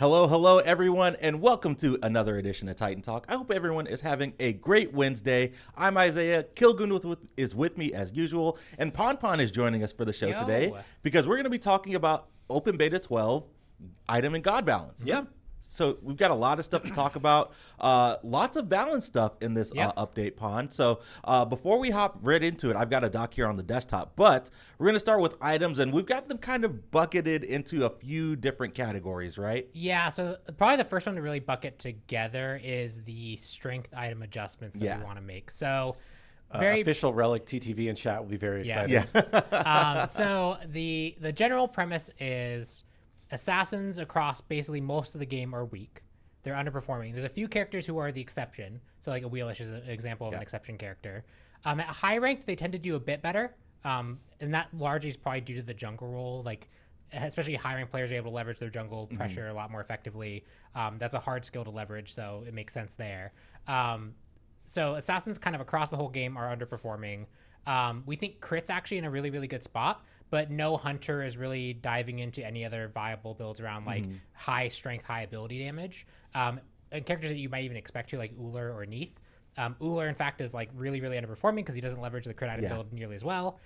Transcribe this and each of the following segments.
Hello, hello, everyone, and welcome to another edition of Titan Talk. I hope everyone is having a great Wednesday. I'm Isaiah. Kilgoon is with me as usual, and Pon is joining us for the show today because we're going to be talking about Open Beta 12 item and God balance. Yeah. So we've got a lot of stuff to talk about. Lots of balance stuff in this update, Pon. So before we hop right into it, I've got a doc here on the desktop, but we're going to start with items, and we've got them kind of bucketed into a few different categories, right? Yeah, so probably the first one to really bucket together is the strength item adjustments that we want to make. So official Relic TTV in chat will be very excited. Yeah. So the general premise is assassins across basically most of the game are weak. They're underperforming. There's a few characters who are the exception. So like a Wheelish is an example of an exception character. At high rank, they tend to do a bit better. And that largely is probably due to the jungle role. Like especially high rank players are able to leverage their jungle pressure a lot more effectively. That's a hard skill to leverage, so it makes sense there. So assassins kind of across the whole game are underperforming. We think crit's actually in a really, really good spot, but no hunter is really diving into any other viable builds around like high strength, high ability damage. And characters that you might even expect to, like Uller or Neath. Uller, in fact, is like really, really underperforming because he doesn't leverage the crit item build nearly as well.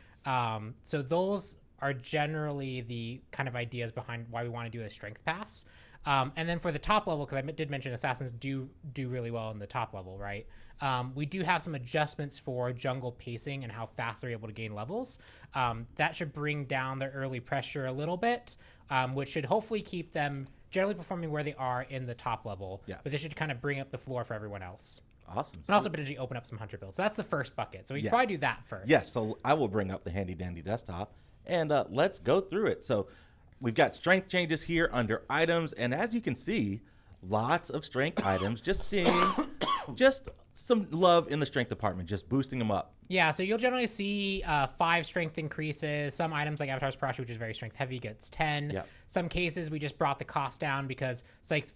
So those are generally the kind of ideas behind why we want to do a strength pass. And then for the top level, because I did mention assassins do really well in the top level, right? We do have some adjustments for jungle pacing and how fast they're able to gain levels. That should bring down their early pressure a little bit, which should hopefully keep them generally performing where they are in the top level. Yeah. But this should kind of bring up the floor for everyone else. Awesome. And also potentially open up some hunter builds. So that's the first bucket. So we can probably do that first. Yes, so I will bring up the handy dandy desktop and let's go through it. So we've got strength changes here under items, and as you can see, lots of strength items. Just seeing just some love in the strength department, just boosting them up. Yeah, so you'll generally see 5 strength increases. Some items like Avatar's Parasha, which is very strength heavy, gets 10. Yep. Some cases we just brought the cost down because it's like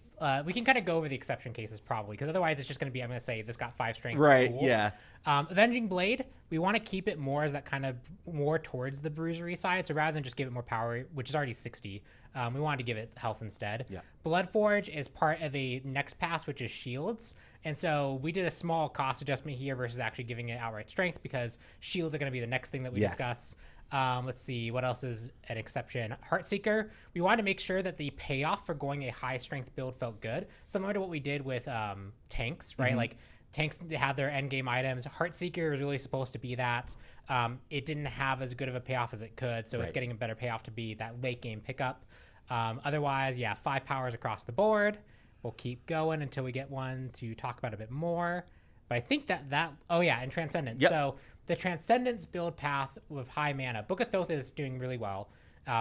we can kind of go over the exception cases probably, because otherwise it's just going to be, I'm going to say this got 5 strength. Right, cool. Yeah. Avenging Blade, we want to keep it more as that kind of more towards the bruisery side. So rather than just give it more power, which is already 60, we wanted to give it health instead. Yeah. Bloodforge is part of a next pass, which is shields. And so we did a small cost adjustment here versus actually giving it outright strength because shields are going to be the next thing that we discuss. Let's see, what else is an exception? Heartseeker, we wanted to make sure that the payoff for going a high strength build felt good. Similar to what we did with tanks, right? Like tanks had their end game items. Heartseeker was really supposed to be that. It didn't have as good of a payoff as it could, so it's getting a better payoff to be that late game pickup. Otherwise, 5 powers across the board. We'll keep going until we get one to talk about a bit more. But I think and Transcendence. Yep. So the Transcendence build path with high mana, Book of Thoth is doing really well.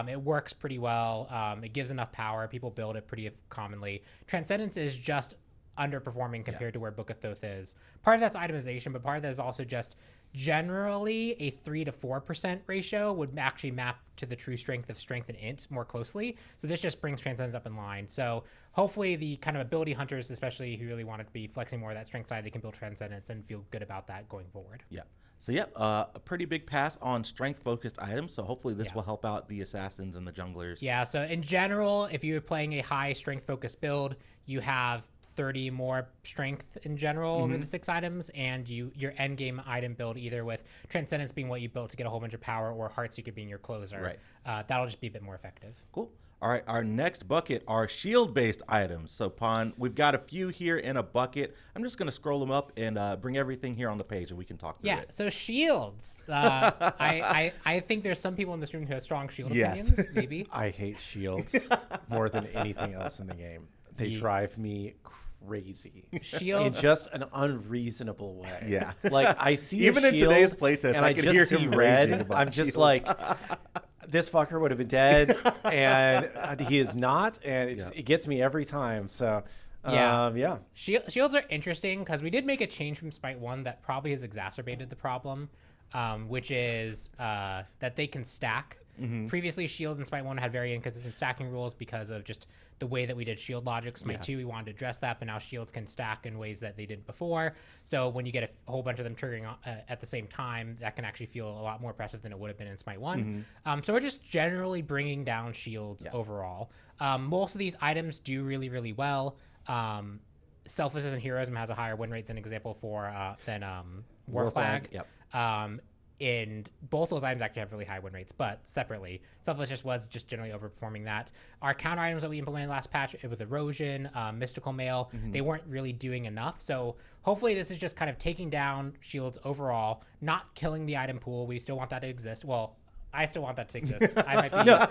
It works pretty well. It gives enough power. People build it pretty commonly. Transcendence is just underperforming compared to where Book of Thoth is. Part of that's itemization, but part of that is also just generally a 3 to 4% ratio would actually map to the true strength of strength and int more closely. So this just brings Transcendence up in line. So hopefully the kind of ability hunters, especially who really want to be flexing more of that strength side, they can build Transcendence and feel good about that going forward. Yeah. So a pretty big pass on strength-focused items. So hopefully this will help out the assassins and the junglers. Yeah. So in general, if you're playing a high strength-focused build, you have 30 more strength in general over the 6 items, and your end game item build either with Transcendence being what you built to get a whole bunch of power, or Heartseeker being your closer. Right. That'll just be a bit more effective. Cool. All right, our next bucket are shield-based items. So, Pon, we've got a few here in a bucket. I'm just going to scroll them up and bring everything here on the page, and we can talk through it. Yeah, so shields. I think there's some people in this room who have strong shield opinions, maybe. I hate shields more than anything else in the game. They drive me crazy. Shield in just an unreasonable way. Yeah. Like I see even a shield in today's playtest, and I just can hear see him red. I'm just like, this fucker would have been dead, and he is not, and it gets me every time. So shields are interesting because we did make a change from SMITE 1 that probably has exacerbated the problem, which is that they can stack. Previously, Shield and SMITE 1 had very inconsistent stacking rules because of just the way that we did shield logic. Smite 2, we wanted to address that, but now shields can stack in ways that they did before. So when you get a whole bunch of them triggering at the same time, that can actually feel a lot more impressive than it would have been in Smite 1. So we're just generally bringing down shields overall. Most of these items do really, really well. Selflessness and Heroism has a higher win rate than example than War Flag. And both those items actually have really high win rates, but separately, Selflessness was just generally overperforming that. Our counter items that we implemented last patch with Erosion, Mystical Mail, they weren't really doing enough. So hopefully this is just kind of taking down shields overall, not killing the item pool. We still want that to exist. Well, I still want that to exist. I might be. No,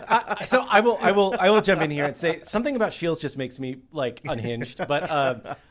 so I will jump in here and say something about shields just makes me like unhinged. But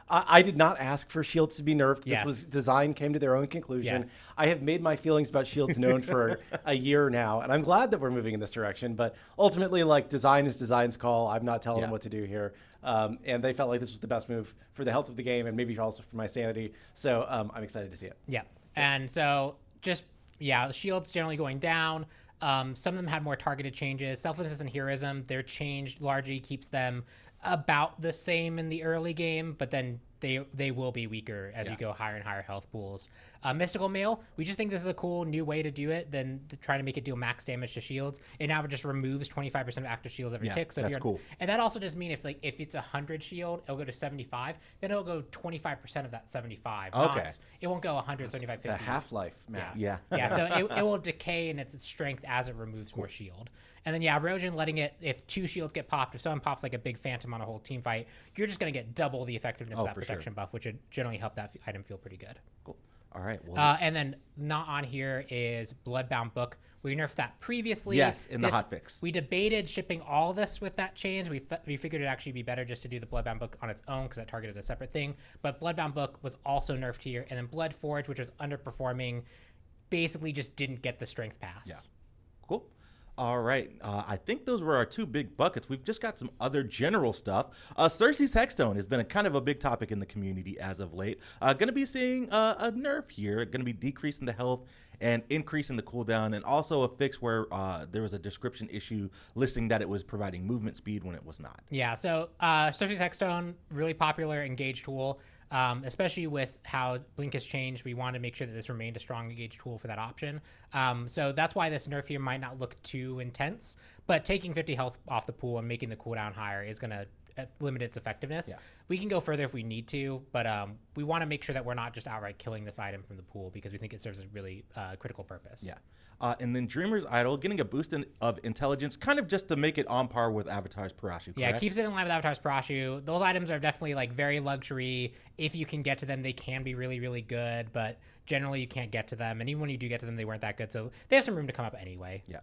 I did not ask for shields to be nerfed. This was design came to their own conclusion. I have made my feelings about shields known for a year now, and I'm glad that we're moving in this direction. But ultimately, like design is design's call. I'm not telling them what to do here. And they felt like this was the best move for the health of the game and maybe also for my sanity. So I'm excited to see it. Yeah, and so just the shields generally going down. Some of them had more targeted changes. Selflessness and Heroism, their change largely keeps them about the same in the early game, but then they will be weaker as you go higher and higher health pools. Mystical Mail, we just think this is a cool new way to do it than trying to make it deal max damage to shields. It now just removes 25% of active shields every tick. So that's cool. And that also just means if it's 100 shield, it'll go to 75. Then it'll go 25% of that 75. Okay. It won't go 100, 75, 50. The half-life math. Yeah. So it will decay in its strength as it removes more shield. And then Erosion, letting it, if 2 shields get popped, if someone pops like a big phantom on a whole team fight, you're just going to get double the effectiveness of that protection buff, which would generally help that item feel pretty good. Cool. All right. Well, and then not on here is Bloodbound Book. We nerfed that previously. Yes, in the hotfix. We debated shipping all this with that change. We figured it'd actually be better just to do the Bloodbound Book on its own because that targeted a separate thing. But Bloodbound Book was also nerfed here. And then Bloodforge, which was underperforming, basically just didn't get the strength pass. Yeah. Cool. All right. I think those were our 2 big buckets. We've just got some other general stuff. Cersei's Hexstone has been kind of a big topic in the community as of late. Going to be seeing a nerf here. Going to be decreasing the health and increasing the cooldown, and also a fix where there was a description issue listing that it was providing movement speed when it was not. Yeah, so Cersei's Hexstone, really popular engage tool. Especially with how Blink has changed, we want to make sure that this remained a strong engage tool for that option. So that's why this nerf here might not look too intense, but taking 50 health off the pool and making the cooldown higher is going to limit its effectiveness. We can go further if we need to, but we want to make sure that we're not just outright killing this item from the pool because we think it serves a really critical purpose. And then Dreamer's Idol getting a boost of intelligence, kind of just to make it on par with Avatar's Parashu, correct? Yeah, it keeps it in line with Avatar's Parashu. Those items are definitely like very luxury. If you can get to them, they can be really, really good, but generally you can't get to them. And even when you do get to them, they weren't that good. So they have some room to come up anyway. Yeah.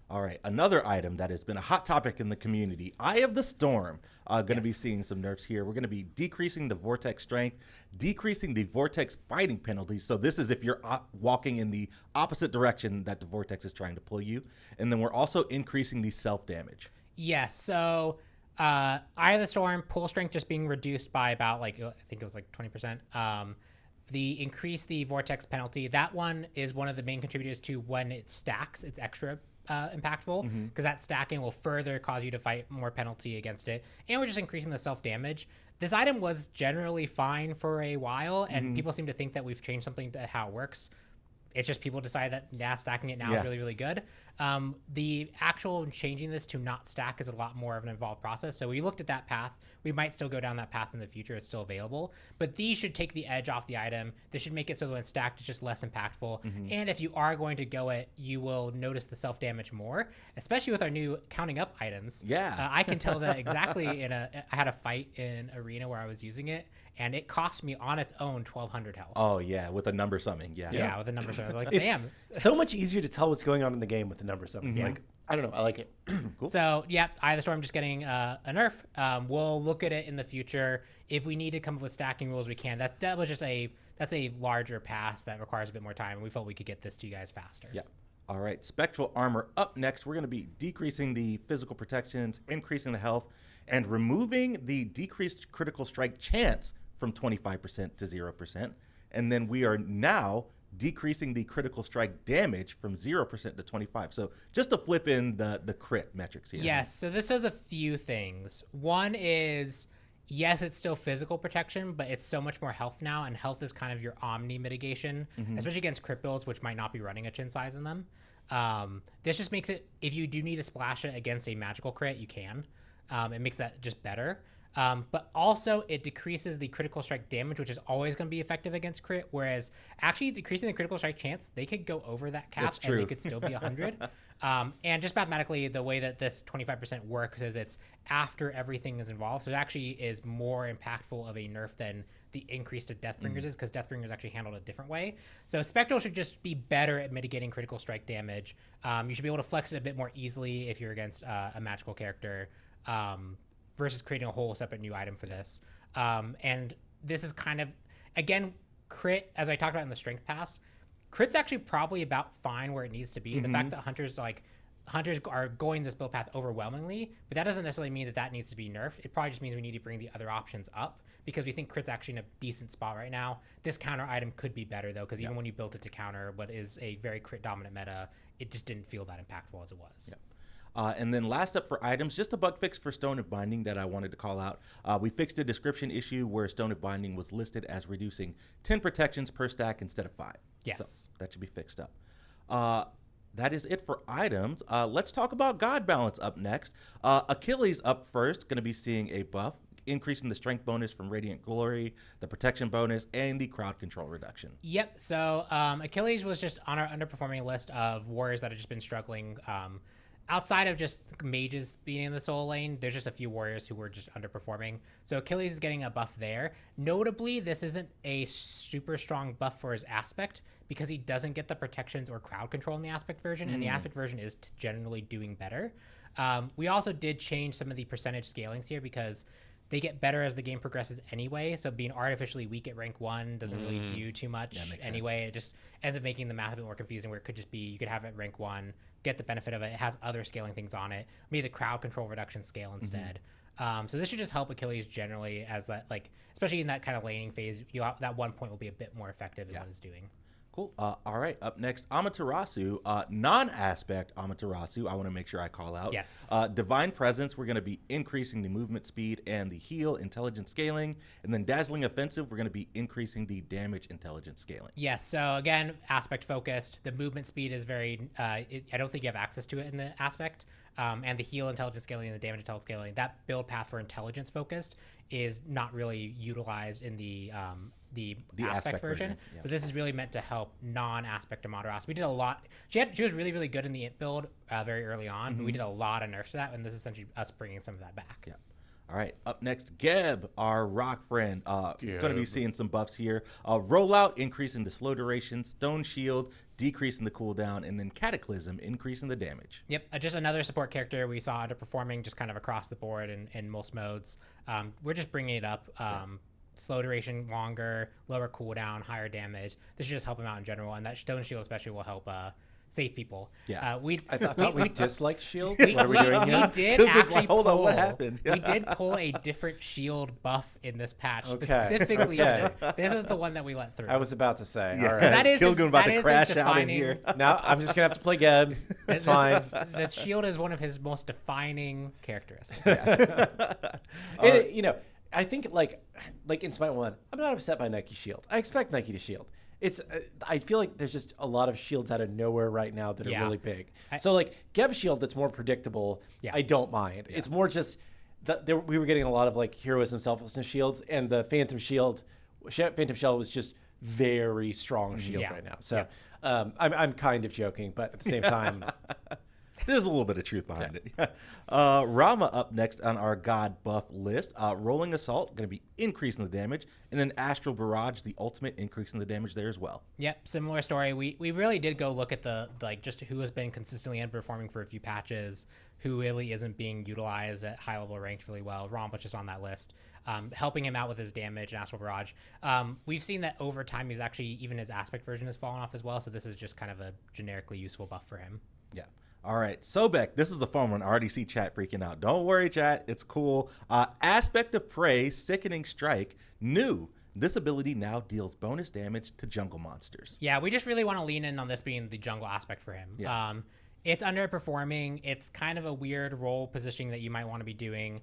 All right, another item that has been a hot topic in the community, Eye of the Storm. Going to be seeing some nerfs here. We're going to be decreasing the vortex strength, decreasing the vortex fighting penalties. So this is if you're walking in the opposite direction that the vortex is trying to pull you. And then we're also increasing the self-damage. Yes, so Eye of the Storm, pull strength just being reduced by about, I think it was 20%. The increase the vortex penalty, that one is one of the main contributors to when it stacks, it's extra impactful because that stacking will further cause you to fight more penalty against it. And we're just increasing the self-damage. This item was generally fine for a while, and people seem to think that we've changed something to how it works. It's just people decide that stacking it now is really, really good. The actual changing this to not stack is a lot more of an involved process. So we looked at that path. We might still go down that path in the future. It's still available. But these should take the edge off the item. This should make it so that when stacked, it's just less impactful. And if you are going to go it, you will notice the self-damage more, especially with our new counting up items. Yeah. I can tell that exactly I had a fight in Arena where I was using it, and it cost me on its own 1,200 health. Oh, yeah, with a number summing. Yeah, with a number summing. I was like, It's damn. so much easier to tell what's going on in the game with the number summing. Like, I don't know. I like it. Cool. So, Eye of the Storm just getting a nerf. We'll look at it in the future. If we need to come up with stacking rules, we can. That was just that's a larger pass that requires a bit more time, and we felt we could get this to you guys faster. Yeah. All right, Spectral Armor up next. We're going to be decreasing the physical protections, increasing the health, and removing the decreased critical strike chance from 25% to 0%. And then we are now decreasing the critical strike damage from 0% to 25. So just to flip in the crit metrics here. Yes, so this does a few things. One is, yes, it's still physical protection, but it's so much more health now, and health is kind of your omni mitigation, especially against crit builds, which might not be running a chin size in them. This just makes it, if you do need to splash it against a magical crit, you can. It makes that just better. But also it decreases the critical strike damage, which is always going to be effective against crit, whereas actually decreasing the critical strike chance, they could go over that cap and they could still be 100. And just mathematically, the way that this 25% works is it's after everything is involved. So it actually is more impactful of a nerf than the increase to Deathbringers is, because Deathbringers actually handled a different way. So Spectral should just be better at mitigating critical strike damage. You should be able to flex it a bit more easily if you're against a magical character. Versus creating a whole separate new item for this. And this is kind of, again, crit, as I talked about in the strength pass, crit's actually probably about fine where it needs to be. The fact that hunters are going this build path overwhelmingly, but that doesn't necessarily mean that needs to be nerfed. It probably just means we need to bring the other options up, because we think crit's actually in a decent spot right now. This counter item could be better though, because even when you built it to counter what is a very crit dominant meta, it just didn't feel that impactful as it was. And then last up for items, just a bug fix for Stone of Binding that I wanted to call out. We fixed a description issue where Stone of Binding was listed as reducing 10 protections per stack instead of 5. Yes. So that should be fixed up. That is it for items. Let's talk about God Balance up next. Achilles up first, going to be seeing a buff, increasing the strength bonus from Radiant Glory, the protection bonus, and the crowd control reduction. Yep. So Achilles was just on our underperforming list of warriors that have just been struggling. Outside of just mages being in the solo lane, there's just a few warriors who were just underperforming. So Achilles is getting a buff there. Notably, this isn't a super strong buff for his aspect, because he doesn't get the protections or crowd control in the aspect version, and the aspect version is generally doing better. We also did change some of the percentage scalings here, because they get better as the game progresses anyway. So being artificially weak at rank 1 doesn't really do too much anyway. It just ends up making the math a bit more confusing, where it could just be, you could have it at rank 1, get the benefit of it. It has other scaling things on it. Maybe the crowd control reduction scale instead. So this should just help Achilles generally, as that, like, especially in that kind of laning phase, that 1 point will be a bit more effective in what it's doing. Cool. All right. Up next, Amaterasu. Non-aspect Amaterasu, I want to make sure I call out. Yes. Divine Presence, we're going to be increasing the movement speed and the heal intelligence scaling. And then Dazzling Offensive, we're going to be increasing the damage intelligence scaling. Yes. So again, aspect focused. The movement speed is very, I don't think you have access to it in the aspect. And the heal intelligence scaling and the damage intelligence scaling, that build path for intelligence focused is not really utilized in the aspect version. So this is really meant to help non-aspect Amaterasu. We did a lot. She was really, really good in the int build very early on, but we did a lot of nerfs to that, and this is essentially us bringing some of that back. Yeah. All right, up next, Geb, our rock friend. Going to be seeing some buffs here. Rollout, increasing the slow duration. Stone Shield, decreasing the cooldown. And then Cataclysm, increasing the damage. Yep, just another support character we saw underperforming just kind of across the board in most modes. We're just bringing it up. Slow duration, longer, lower cooldown, higher damage. This should just help him out in general. And that Stone Shield especially will help save people. Yeah. I thought we disliked shields. What are we doing here? We did actually hold on, what happened? We did pull a different shield buff in this patch, specifically for this. This was the one that we let through. I was about to say. Yeah. All right. That is Kilgoon about to crash out in here. Now I'm just going to have to play Geb. It's fine. That shield is one of his most defining characteristics. You know, I think like in SMITE 1, I'm not upset by Nike shield. I expect Nike to shield. I feel like there's just a lot of shields out of nowhere right now that are really big. So like Geb shield that's more predictable, I don't mind. It's more just we were getting a lot of like heroism, selflessness shields, and the Phantom Shell was just very strong shield right now. So I'm kind of joking, but at the same time. There's a little bit of truth behind it. Rama up next on our God buff list. Rolling Assault, going to be increasing the damage. And then Astral Barrage, the ultimate, increasing the damage there as well. Yep, similar story. We really did go look at the just who has been consistently underperforming for a few patches, who really isn't being utilized at high level ranked really well. Rama is on that list. Helping him out with his damage and Astral Barrage. We've seen that over time he's actually, even his aspect version has fallen off as well. So this is just kind of a generically useful buff for him. Yeah. All right, Sobek, this is a fun one. I already see chat freaking out. Don't worry, chat. It's cool. Aspect of Prey, Sickening Strike, new. This ability now deals bonus damage to jungle monsters. Yeah, we just really want to lean in on this being the jungle aspect for him. Yeah. It's underperforming. It's kind of a weird role positioning that you might want to be doing.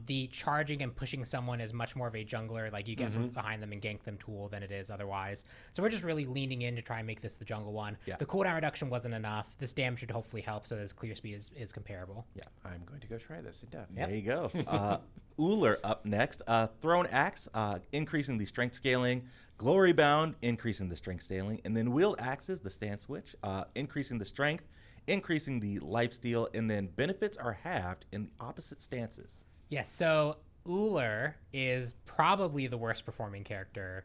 The charging and pushing someone is much more of a jungler, like you get from behind them and gank them tool than it is otherwise. So we're just really leaning in to try and make this the jungle one. Yeah. The cooldown reduction wasn't enough. This damage should hopefully help so this clear speed is comparable. Yeah. I'm going to go try this in depth. There you go. Uller up next. Thrown Axe, increasing the strength scaling. Glory Bound, increasing the strength scaling. And then Wield Axes, the stance switch, increasing the strength, increasing the lifesteal, and then benefits are halved in the opposite stances. Yes, so Uller is probably the worst performing character.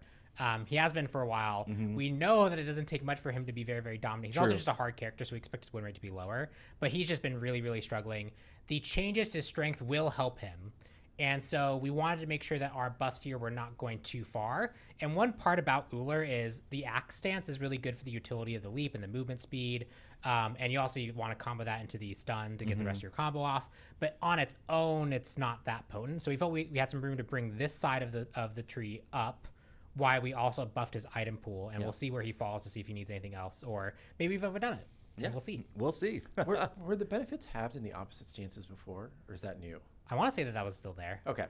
He has been for a while. We know that it doesn't take much for him to be very, very dominant. He's also just a hard character, so we expect his win rate to be lower. But he's just been really, really struggling. The changes to strength will help him. And so we wanted to make sure that our buffs here were not going too far. And one part about Uller is the axe stance is really good for the utility of the leap and the movement speed. And you also want to combo that into the stun to get the rest of your combo off. But on its own, it's not that potent. So we felt we had some room to bring this side of the tree up while we also buffed his item pool. And we'll see where he falls to see if he needs anything else. Or maybe we've overdone it. Yeah, we'll see. We'll see. Were the benefits halved in the opposite stances before, or is that new? I want to say that was still there. Okay.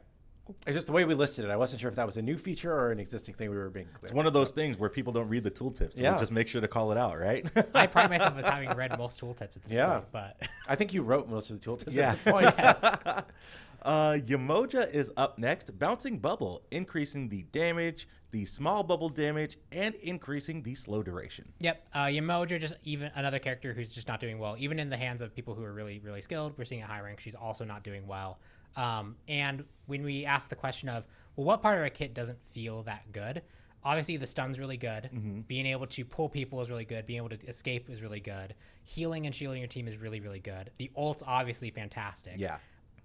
It's just the way we listed it. I wasn't sure if that was a new feature or an existing thing we were being clear. It's one of those things where people don't read the tooltips. So we just make sure to call it out, right? I pride myself as having read most tooltips at this point, but I think you wrote most of the tooltips at this point. Yamoja is up next. Bouncing Bubble, increasing the damage, the small bubble damage, and increasing the slow duration. Yep. Yamoja, just even another character who's just not doing well. Even in the hands of people who are really, really skilled, we're seeing a high rank. She's also not doing well. And when we ask the question of, well, what part of our kit doesn't feel that good? Obviously, the stun's really good. Being able to pull people is really good. Being able to escape is really good. Healing and shielding your team is really, really good. The ult's obviously fantastic. Yeah.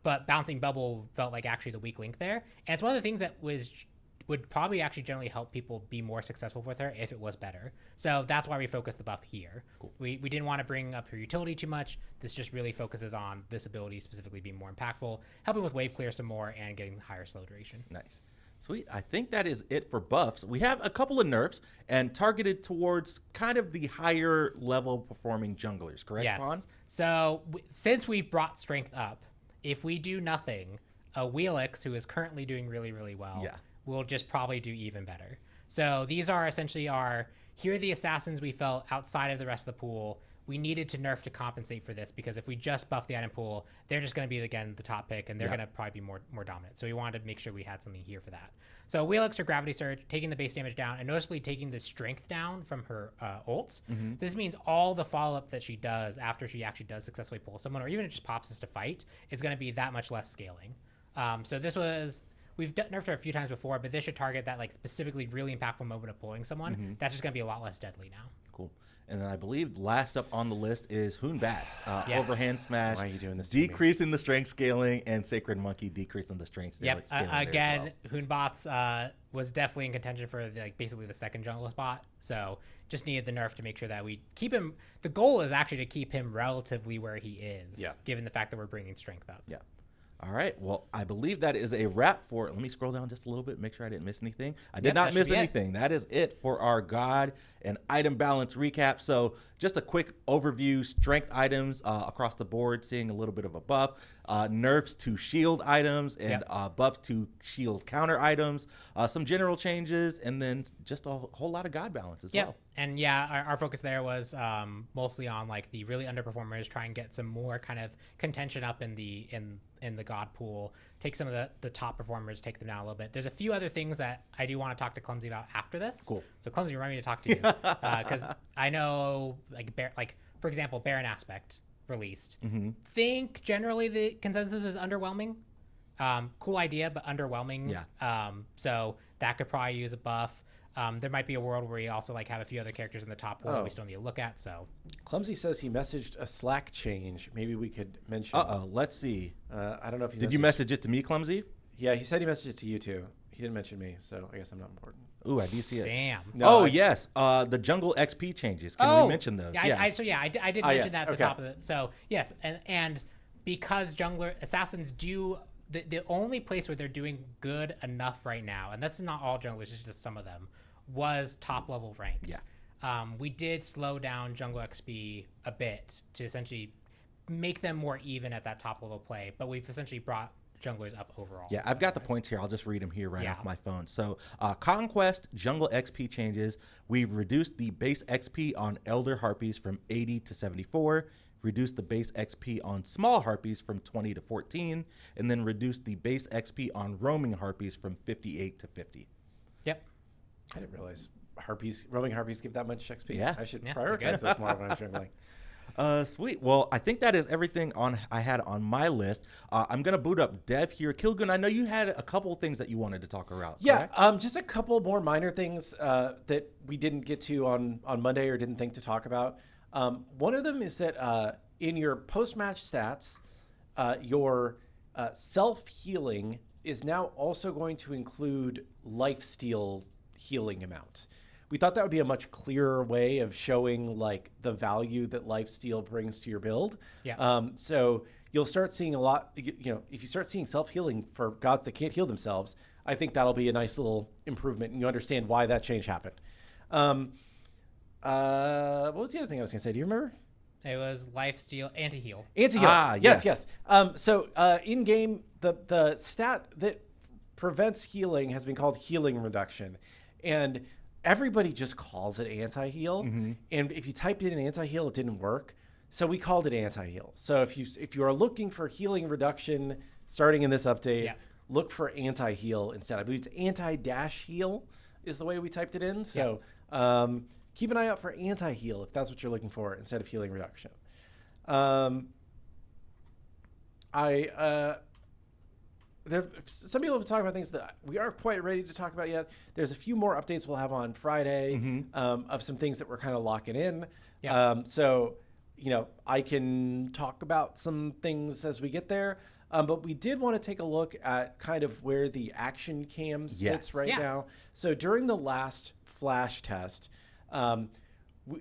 But Bouncing Bubble felt like actually the weak link there. And it's one of the things that would probably actually generally help people be more successful with her if it was better. So that's why we focused the buff here. Cool. We didn't want to bring up her utility too much. This just really focuses on this ability specifically being more impactful, helping with wave clear some more, and getting higher slow duration. Nice. Sweet. I think that is it for buffs. We have a couple of nerfs and targeted towards kind of the higher level performing junglers, correct, Yes. Pon? So since we've brought strength up, if we do nothing, a Wheelix, who is currently doing really, really well, will just probably do even better. So these are essentially here are the assassins we felt outside of the rest of the pool. We needed to nerf to compensate for this, because if we just buff the item pool, they're just going to be, again, the top pick, and they're going to probably be more dominant. So we wanted to make sure we had something here for that. So Wheelix or Gravity Surge, taking the base damage down, and noticeably taking the strength down from her ult. This means all the follow-up that she does after she actually does successfully pull someone, or even it just pops us to fight, is going to be that much less scaling. So this was... We've nerfed her a few times before, but this should target that specifically really impactful moment of pulling someone. That's just going to be a lot less deadly now. Cool. And then I believe last up on the list is Hoonbats. Yes. Overhand Smash. Why are you doing this? Decreasing the strength scaling, and Sacred Monkey decreasing the strength scaling. Again, Hoonbats was definitely in contention for basically the second jungle spot. So just needed the nerf to make sure that we keep him. The goal is actually to keep him relatively where he is, given the fact that we're bringing strength up. Yeah. All right. Well, I believe that is a wrap for. Let me scroll down just a little bit, make sure I didn't miss anything. I did not miss anything. That is it for our God and item balance recap. So just a quick overview: strength items across the board, seeing a little bit of a buff, nerfs to shield items, and buffs to shield counter items. Some general changes, and then just a whole lot of God balance as well. And our focus there was mostly on the really underperformers, try and get some more kind of contention up in the God pool, take some of the top performers, take them down a little bit. There's a few other things that I do want to talk to Clumsy about after this. Cool. So Clumsy, remind me to talk to you, because I know for example, Baron Aspect released. Think generally the consensus is underwhelming. Cool idea, but underwhelming. So that could probably use a buff. There might be a world where we also have a few other characters in the top pool that we still need to look at. So Clumsy says he messaged a Slack change. Maybe we could mention. Let's see. I don't know if he did. You message it to me, Clumsy? Yeah, he said he messaged it to you too. He didn't mention me, so I guess I'm not important. Ooh, I do see it. Damn. No, yes. The jungle XP changes. Can we mention those? I did mention that at the top of it. So yes, and because assassins do the only place where they're doing good enough right now, and that's not all junglers, it's just some of them, was top level ranked. Yeah. We did slow down jungle XP a bit to essentially make them more even at that top level play, but we've essentially brought junglers up overall. Yeah, I've got the points here. I'll just read them here right off my phone. So Conquest jungle XP changes. We've reduced the base XP on Elder Harpies from 80 to 74, reduced the base XP on Small Harpies from 20 to 14, and then reduced the base XP on Roaming Harpies from 58 to 50. Yep. I didn't realize roaming harpies give that much XP. Yeah. I should prioritize those more when I'm jungling. Sweet. Well, I think that is everything I had on my list. I'm going to boot up Dev here. Kilgun, I know you had a couple of things that you wanted to talk about. Yeah, just a couple more minor things that we didn't get to on Monday or didn't think to talk about. One of them is that in your post-match stats, your self-healing is now also going to include lifesteal healing amount. We thought that would be a much clearer way of showing like the value that lifesteal brings to your build. Yeah. So you'll start seeing a lot, if you start seeing self-healing for gods that can't heal themselves, I think that'll be a nice little improvement, and you understand why that change happened. What was the other thing I was going to say? Do you remember? It was lifesteal, anti-heal. Anti-heal. Yes. So in game, the stat that prevents healing has been called healing reduction, and everybody just calls it anti-heal. Mm-hmm. And if you typed in anti-heal, it didn't work. So we called it anti-heal. So if you are looking for healing reduction starting in this update, look for anti-heal instead. I believe it's anti-heal is the way we typed it in. So keep an eye out for anti-heal if that's what you're looking for instead of healing reduction. Some people have talked about things that we aren't quite ready to talk about yet. There's a few more updates we'll have on Friday of some things that we're kind of locking in. Yeah. So, I can talk about some things as we get there. But we did want to take a look at kind of where the action cam sits right now. So during the last flash test,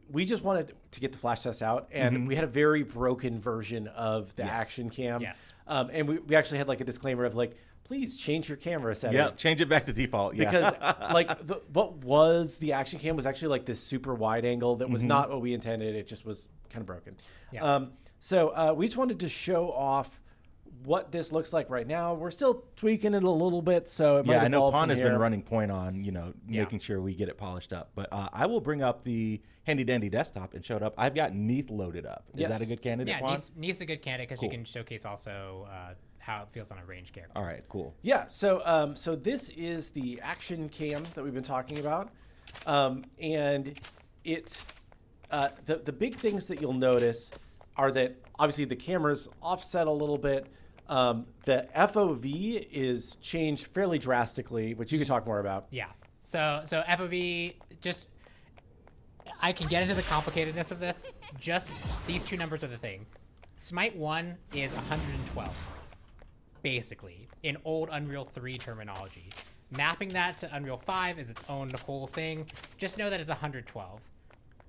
we just wanted to get the flash test out, and we had a very broken version of the action cam. Yes. And we actually had like a disclaimer of like, please change your camera setting. Yeah, change it back to default. Yeah. Because like what was the action cam was actually like this super wide angle that was not what we intended. It just was kind of broken. Yeah. So we just wanted to show off what this looks like right now. We're still tweaking it a little bit, so it might I know evolve Pon from has here. been running point on, making sure we get it polished up. But I will bring up the handy dandy desktop and show it up. I've got Neath loaded up. Is that a good candidate? Yeah, Neath's a good candidate because you can showcase also how it feels on a range character. All right, cool. Yeah, so so this is the action cam that we've been talking about, and it's the big things that you'll notice are that obviously the camera's offset a little bit. The FOV is changed fairly drastically, which you can talk more about. Yeah. So FOV, just I can get into the complicatedness of this. Just these two numbers are the thing. Smite 1 is 112, basically, in old Unreal 3 terminology. Mapping that to Unreal 5 is its own whole thing. Just know that it's 112.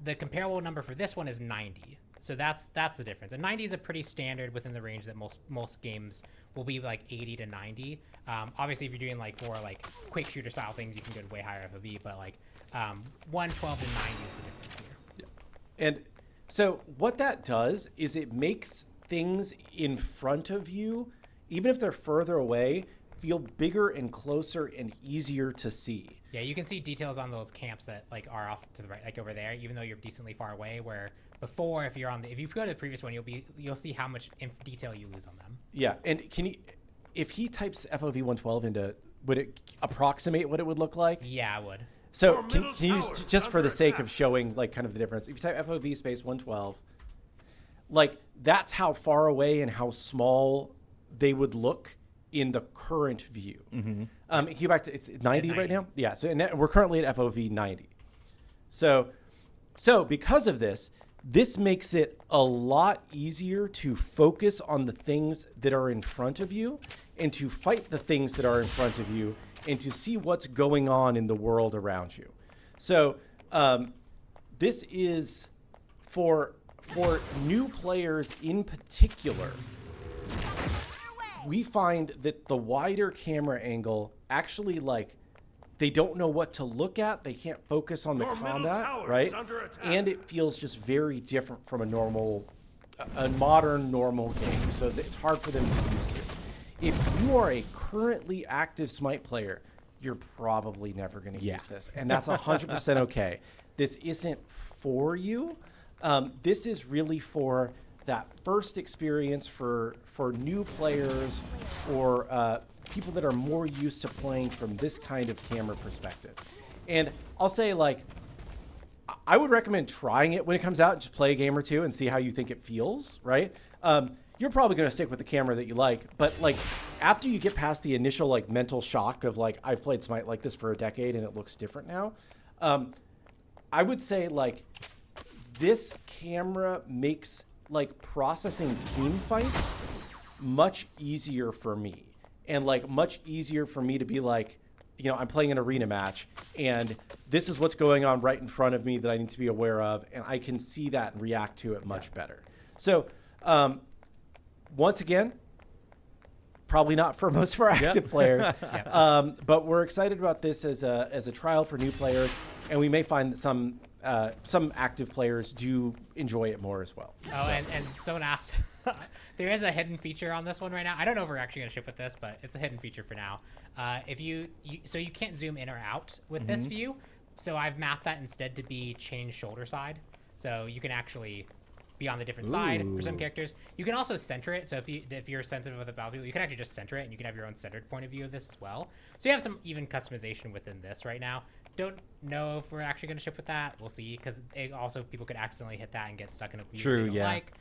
The comparable number for this one is 90. So that's the difference. And 90 is a pretty standard within the range that most games will be like 80 to 90. Obviously, if you're doing like more like quick shooter style things, you can go way higher FOV. But like 112 to 90 is the difference here. Yeah. And so what that does is it makes things in front of you, even if they're further away, feel bigger and closer and easier to see. Yeah, you can see details on those camps that like are off to the right, like over there, even though you're decently far away. Where before, if you go to the previous one, you'll see how much detail you lose on them. Yeah, and if he types FOV 112 into, would it approximate what it would look like? Yeah, I would. So can you just for the sake of showing like kind of the difference, if you type FOV space 112, like that's how far away and how small they would look in the current view. Can you go back to, it's 90 right now? Yeah, so we're currently at FOV 90. So because of this makes it a lot easier to focus on the things that are in front of you and to fight the things that are in front of you and to see what's going on in the world around you. So this is for new players in particular. we find that the wider camera angle actually they don't know what to look at. They can't focus on the combat, right? And it feels just very different from a modern normal game. So it's hard for them to get used to. If you are a currently active Smite player, you're probably never going to use this. And that's 100% okay. This isn't for you. This is really for that first experience for new players or people that are more used to playing from this kind of camera perspective. And I'll say, I would recommend trying it when it comes out and just play a game or two and see how you think it feels, right? You're probably going to stick with the camera that you like, but after you get past the initial mental shock of I've played Smite like this for a decade and it looks different now, I would say this camera makes processing team fights much easier for me, and much easier for me to be I'm playing an arena match and this is what's going on right in front of me that I need to be aware of, and I can see that and react to it much better. So once again, probably not for most of our active players, but we're excited about this as a trial for new players, and we may find that some active players do enjoy it more as well. Oh, and someone asked, there is a hidden feature on this one right now. I don't know if we're actually going to ship with this, but it's a hidden feature for now. So you can't zoom in or out with this view. So I've mapped that instead to be change shoulder side. So you can actually be on the different side for some characters. You can also center it. So if you're sensitive with the battlefield, you can actually just center it, and you can have your own centered point of view of this as well. So you have some even customization within this right now. Don't know if we're actually going to ship with that. We'll see, because also people could accidentally hit that and get stuck in a view they don't like.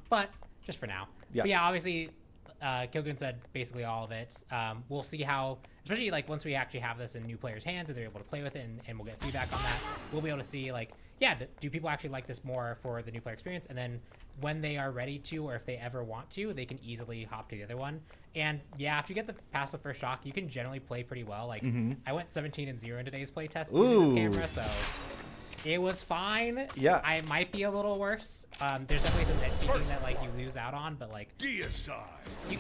But just for now. But yeah, obviously, Kilgun said basically all of it. We'll see how, especially once we actually have this in new players' hands and they're able to play with it, and we'll get feedback on that. We'll be able to see do people actually like this more for the new player experience? And then when they are ready to, or if they ever want to, they can easily hop to the other one. And yeah, if you get past the first shock, you can generally play pretty well. I went 17-0 in today's playtest using this camera, so it was fine. Yeah. I might be a little worse. There's definitely some nitpicking that you lose out on, but you can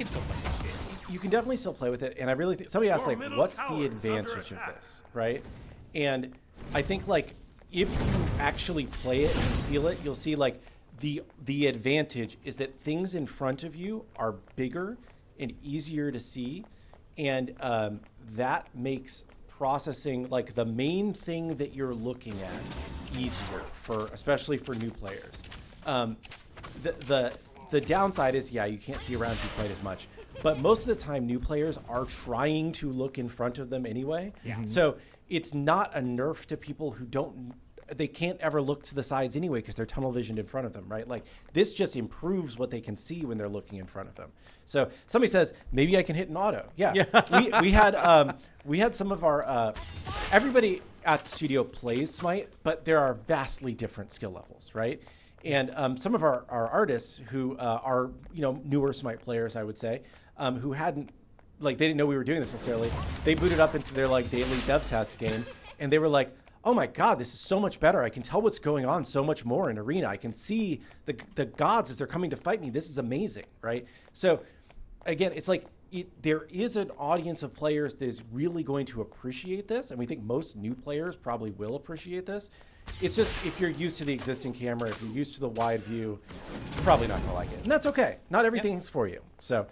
still play this game. You can definitely still play with it, and I really think somebody asked what's the advantage of this, right? And I think if you actually play it and feel it, you'll see the advantage is that things in front of you are bigger and easier to see, and that makes processing the main thing that you're looking at easier especially for new players. The downside is you can't see around you quite as much, but most of the time new players are trying to look in front of them anyway. So it's not a nerf to people who they can't ever look to the sides anyway because they're tunnel visioned in front of them, right? This just improves what they can see when they're looking in front of them. So somebody says, maybe I can hit an auto. We had some of our everybody at the studio plays Smite, but there are vastly different skill levels, right? And some of our artists who are newer Smite players, I would say, who hadn't they didn't know we were doing this necessarily. They booted up into their daily dev test game, and they were like, oh my God, this is so much better. I can tell what's going on so much more in Arena. I can see the gods as they're coming to fight me. This is amazing, right? So again, it's there is an audience of players that is really going to appreciate this, and we think most new players probably will appreciate this. It's just if you're used to the existing camera, if you're used to the wide view, you're probably not going to like it. And that's okay. Not everything's for you. So,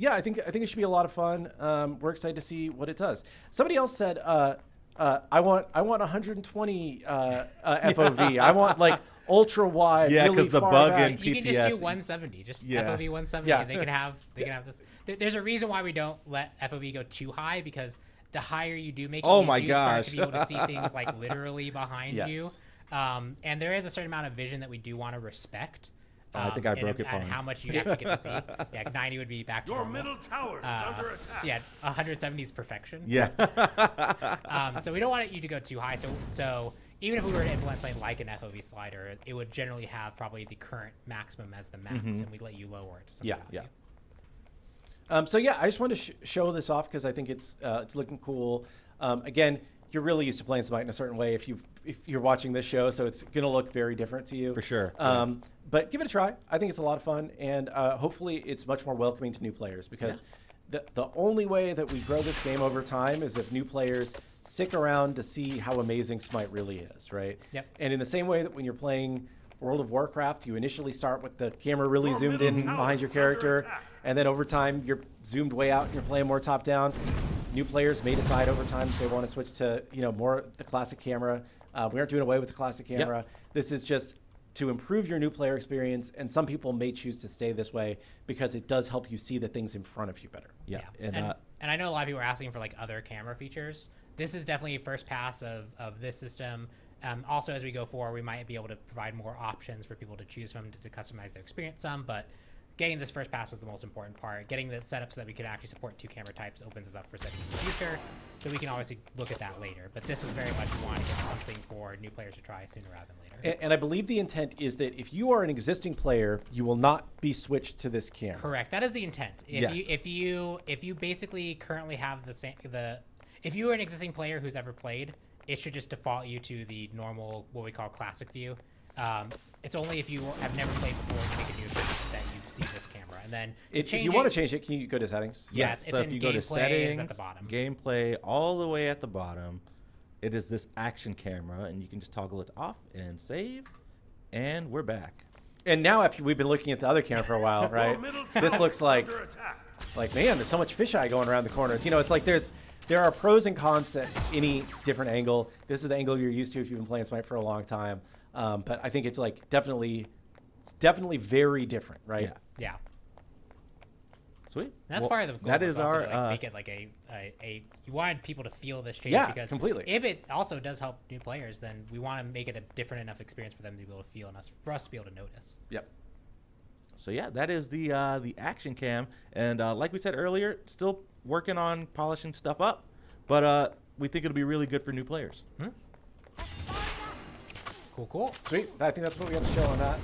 yeah, I think it should be a lot of fun. We're excited to see what it does. Somebody else said, I want 120 FOV. I want ultra wide. Yeah, because really the bug back. in PTS. You can just do 170. Just FOV 170. Yeah. They can have this. There's a reason why we don't let FOV go too high, because the higher you do make it, start to be able to see things literally behind you. And there is a certain amount of vision that we do want to respect. I think I broke it, and how much you actually get to see. Yeah, 90 would be back to normal. Middle tower is under attack. Yeah, 170 is perfection. Yeah. So we don't want you to go too high. So even if we were to implement something like an FOV slider, it would generally have probably the current maximum as the max, and we'd let you lower it to some value. So yeah, I just wanted to show this off because I think it's looking cool. Again, you're really used to playing Smite in a certain way. If you're watching this show, so it's going to look very different to you. For sure. But give it a try. I think it's a lot of fun, and hopefully it's much more welcoming to new players, because the only way that we grow this game over time is if new players stick around to see how amazing Smite really is, right? Yep. And in the same way that when you're playing World of Warcraft, you initially start with the camera really zoomed in behind your character, and then over time you're zoomed way out and you're playing more top down. New players may decide over time if they want to switch to more the classic camera. We aren't doing away with the classic camera. This is just to improve your new player experience, and some people may choose to stay this way because it does help you see the things in front of you better. Yeah. And I know a lot of people are asking for like other camera features. This is definitely a first pass of this system. Also, as we go forward, we might be able to provide more options for people to choose from to customize their experience some, but getting this first pass was the most important part. Getting the setup so that we can actually support 2 camera types opens us up for settings in the future, so we can obviously look at that later. But this was very much we wanted to get something for new players to try sooner rather than later. And I believe the intent is that if you are an existing player, you will not be switched to this camera. Correct. That is the intent. If you basically currently have if you are an existing player who's ever played, it should just default you to the normal, what we call classic view. It's only if you have never played before and you make a new account that you see this camera. And then if you want to change it, can you go to settings? Yes. So if you go to settings, at the bottom. Gameplay, all the way at the bottom, it is this action camera, and you can just toggle it off and save, and we're back. And now after we've been looking at the other camera for a while, right? This looks like man, there's so much fisheye going around the corners. It's like there are pros and cons to any different angle. This is the angle you're used to if you've been playing Smite for a long time. But I think it's definitely very different, right? Yeah. Sweet. That's part of the goal. That is our make it like a you wanted people to feel this change. Yeah, because completely. If it also does help new players, then we want to make it a different enough experience for them to be able to feel and for us to be able to notice. Yep. So yeah, that is the action cam, and like we said earlier, still working on polishing stuff up, but we think it'll be really good for new players. Cool. Sweet. I think that's what we got to show on that.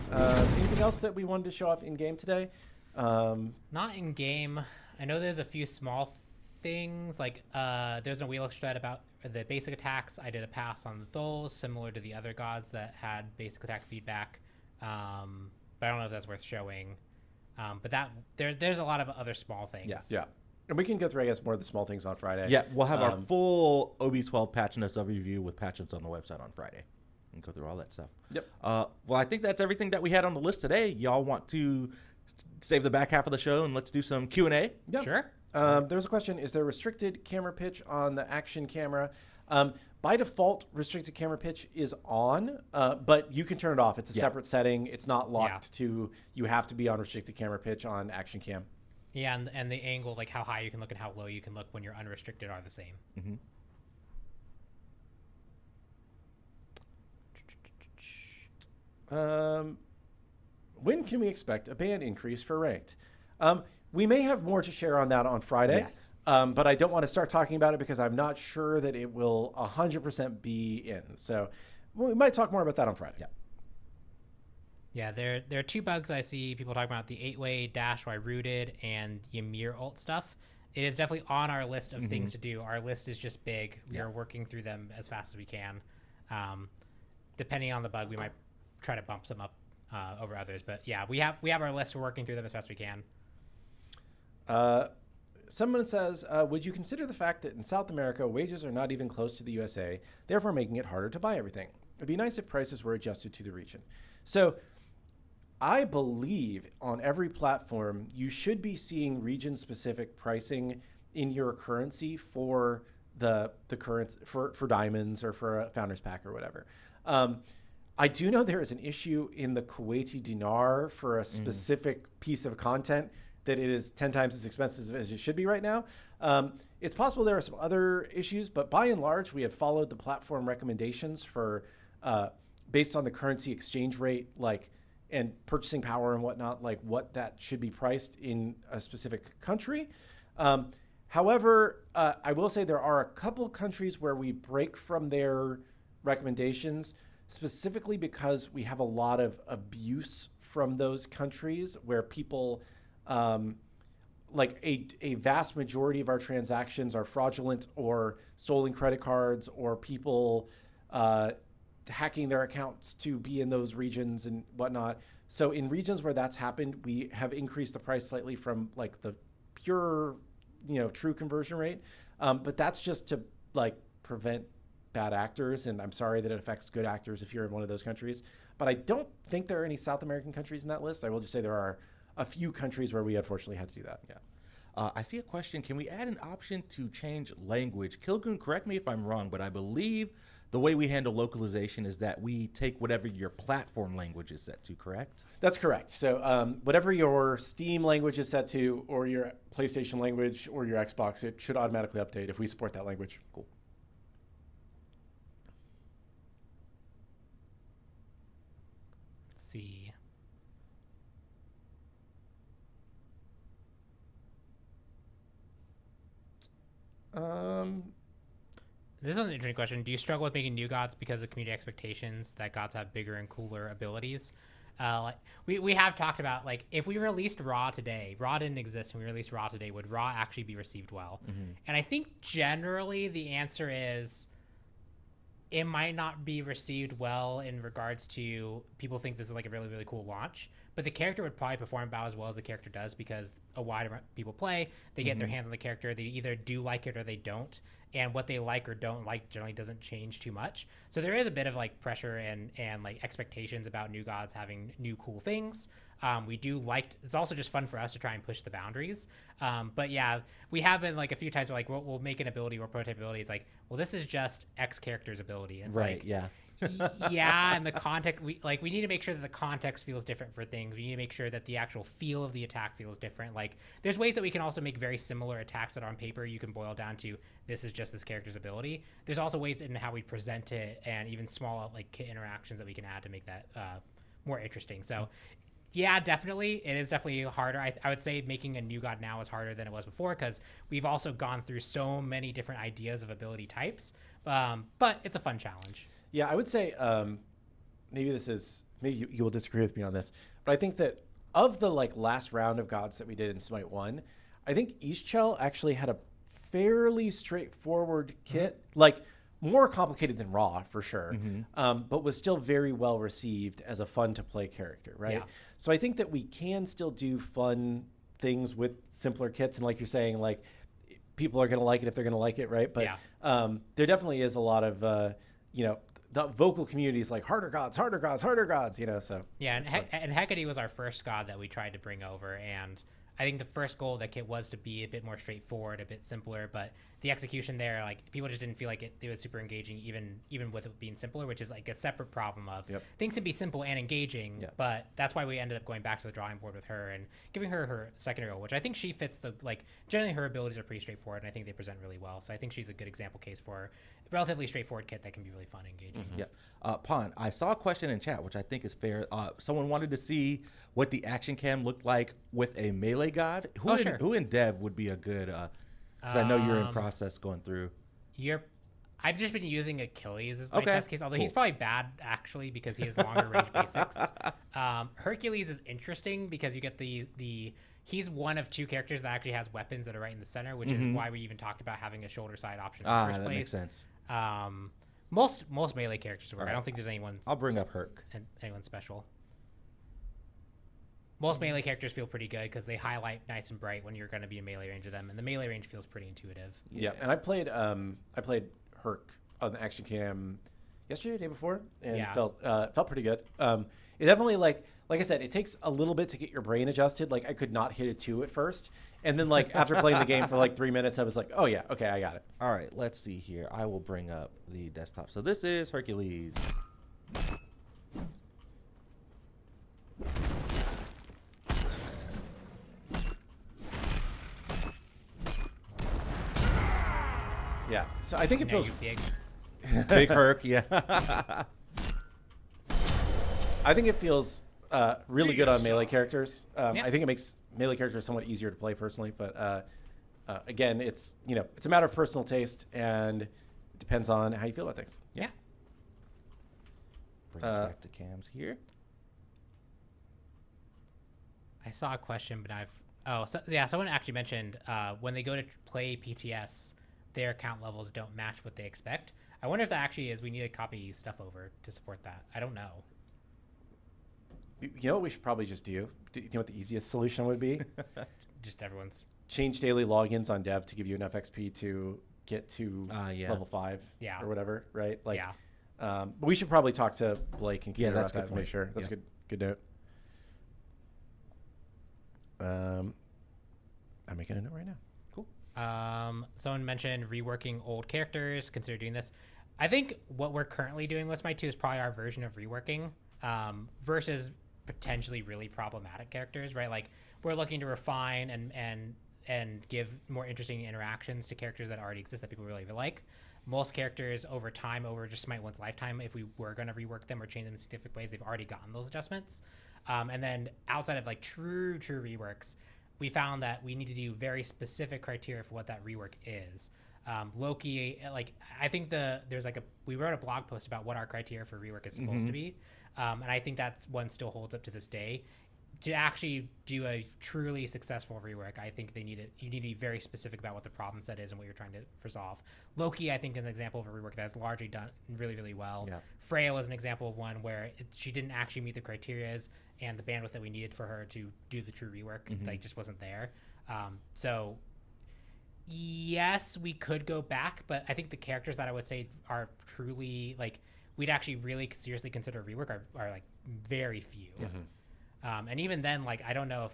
Anything else that we wanted to show off in game today? Not in game. I know there's a few small things, like there's a wheel thread about the basic attacks. I did a pass on those, similar to the other gods that had basic attack feedback. But I don't know if that's worth showing. But there's a lot of other small things. Yeah. And we can go through, I guess, more of the small things on Friday. Yeah, we'll have our full OB12 patch notes overview with patch notes on the website on Friday. And go through all that stuff. Yep. Well, I think that's everything that we had on the list today. Y'all want to save the back half of the show and let's do some Q&A? Yeah. Sure. There was a question. Is there restricted camera pitch on the action camera? By default, restricted camera pitch is on, but you can turn it off. It's a separate setting. It's not locked to, you have to be on restricted camera pitch on action cam. Yeah, and the angle, like how high you can look and how low you can look when you're unrestricted, are the same. Mm-hmm. When can we expect a band increase for ranked? We may have more to share on that on Friday. Yes. But I don't want to start talking about it because I'm not sure that it will 100% be in. So we might talk more about that on Friday. Yeah. Yeah, there are 2 bugs I see people talking about: the 8-way dash while rooted and Ymir ult stuff. It is definitely on our list of things to do. Our list is just big. We are working through them as fast as we can. Depending on the bug, we might try to bump some up over others. But yeah, we have our list. We're working through them as fast as we can. Someone says, would you consider the fact that in South America, wages are not even close to the USA, therefore making it harder to buy everything? It'd be nice if prices were adjusted to the region. So I believe on every platform, you should be seeing region-specific pricing in your currency for the currency for diamonds or for a founder's pack or whatever. I do know there is an issue in the Kuwaiti dinar for a specific piece of content that it is 10 times as expensive as it should be right now. It's possible there are some other issues, but by and large, we have followed the platform recommendations for based on the currency exchange rate, and purchasing power and whatnot, what that should be priced in a specific country. However, I will say there are a couple countries where we break from their recommendations, specifically because we have a lot of abuse from those countries where people, a vast majority of our transactions are fraudulent or stolen credit cards, or people hacking their accounts to be in those regions and whatnot. So in regions where that's happened, we have increased the price slightly from like the pure, true conversion rate. But that's just to like prevent bad actors. And I'm sorry that it affects good actors if you're in one of those countries. But I don't think there are any South American countries in that list. I will just say there are a few countries where we unfortunately had to do that. Yeah. I see a question. Can we add an option to change language? Kilgoon, correct me if I'm wrong, but I believe the way we handle localization is that we take whatever your platform language is set to, correct? That's correct. So whatever your Steam language is set to, or your PlayStation language, or your Xbox, it should automatically update if we support that language. Cool. Let's see. This is an interesting question. Do you struggle with making new gods because of community expectations that gods have bigger and cooler abilities? We have talked about, like, if we released Ra today, Ra didn't exist and we released Ra today, would Ra actually be received well? And I think generally the answer is it might not be received well in regards to people think this is like a really, really cool launch, but the character would probably perform about as well as the character does because a wide amount of people play, they get their hands on the character, they either do like it or they don't, and what they like or don't like generally doesn't change too much. So there is a bit of like pressure and like expectations about new gods having new cool things. We do like, it's also just fun for us to try and push the boundaries. But yeah, we have been like a few times where like we'll make an ability or prototype ability. It's like, well, this is just X character's ability. It's right. Like, yeah. Yeah, and the context, we need to make sure that the context feels different for things. We need to make sure that the actual feel of the attack feels different. Like, there's ways that we can also make very similar attacks that on paper you can boil down to this is just this character's ability. There's also ways in how we present it and even small like kit interactions that we can add to make that more interesting. So yeah, definitely. It is definitely harder. I would say making a new god now is harder than it was before because we've also gone through so many different ideas of ability types. But it's a fun challenge. Yeah, I would say maybe you will disagree with me on this, but I think that of the like last round of gods that we did in Smite 1, I think Ischel actually had a fairly straightforward kit, like more complicated than Ra for sure, but was still very well received as a fun to play character, right? Yeah. So I think that we can still do fun things with simpler kits, and like you're saying, like people are going to like it if they're going to like it, right? But there definitely is a lot of the vocal community is like harder gods, so yeah. And Hecate was our first god that we tried to bring over, and I think the first goal of that kit was to be a bit more straightforward, a bit simpler, but the execution there, like people just didn't feel like it was super engaging, even with it being simpler, which is like a separate problem of things can be simple and engaging, but that's why we ended up going back to the drawing board with her and giving her her secondary role, which I think she fits the, like, generally her abilities are pretty straightforward, and I think they present really well. So I think she's a good example case for a relatively straightforward kit that can be really fun and engaging. Pon, I saw a question in chat, which I think is fair. Someone wanted to see what the action cam looked like with a melee god. Who in dev would be a good, because I know you're in process going through. I've just been using Achilles as my test case, although he's probably bad actually because he has longer range basics. Hercules is interesting because you get he's one of two characters that actually has weapons that are right in the center, which is why we even talked about having a shoulder side option in the first place. That makes sense. Most melee characters work. Right. I don't think there's anyone. I'll bring up Herc. Anyone special. Most melee characters feel pretty good because they highlight nice and bright when you're going to be in melee range of them, and the melee range feels pretty intuitive. Yeah, and I played Herc on the action cam yesterday, the day before, and felt pretty good. It definitely like I said, it takes a little bit to get your brain adjusted. Like I could not hit a 2 at first, and then like after playing the game for like 3 minutes, I was like, oh yeah, okay, I got it. All right, let's see here. I will bring up the desktop. So this is Hercules. Yeah, so I think it feels big Herc. Yeah, I think it feels really good on melee characters. I think it makes melee characters somewhat easier to play personally, but again, it's a matter of personal taste, and it depends on how you feel about things. Yeah. Bring us back to cams here. I saw a question, but someone actually mentioned when they go to play PTS, their account levels don't match what they expect. I wonder if that actually is. We need to copy stuff over to support that. I don't know. You know what we should probably just do? Do you know what the easiest solution would be? Just everyone's change daily logins on dev to give you enough XP to get to level 5 or whatever, right? Like, but we should probably talk to Blake and Keith about that to make sure. That's a good note. I'm making a note right now. Cool. Someone mentioned reworking old characters. Consider doing this. I think what we're currently doing with SMITE 2 is probably our version of reworking versus potentially really problematic characters, right? Like we're looking to refine and give more interesting interactions to characters that already exist that people really like. Most characters over time, over just SMITE 1's lifetime, if we were going to rework them or change them in significant ways, they've already gotten those adjustments. And then outside of like true reworks, we found that we need to do very specific criteria for what that rework is. Loki, like I think we wrote a blog post about what our criteria for rework is supposed to be. And I think that's one still holds up to this day. To actually do a truly successful rework, I think you need to be very specific about what the problem set is and what you're trying to resolve. Loki, I think, is an example of a rework that's largely done really, really well. Yeah. Freya was an example of one where she didn't actually meet the criterias and the bandwidth that we needed for her to do the true rework, like, just wasn't there. So yes, we could go back, but I think the characters that I would say are truly, like, we'd actually really seriously consider a rework are like very few. And even then, like, I don't know if,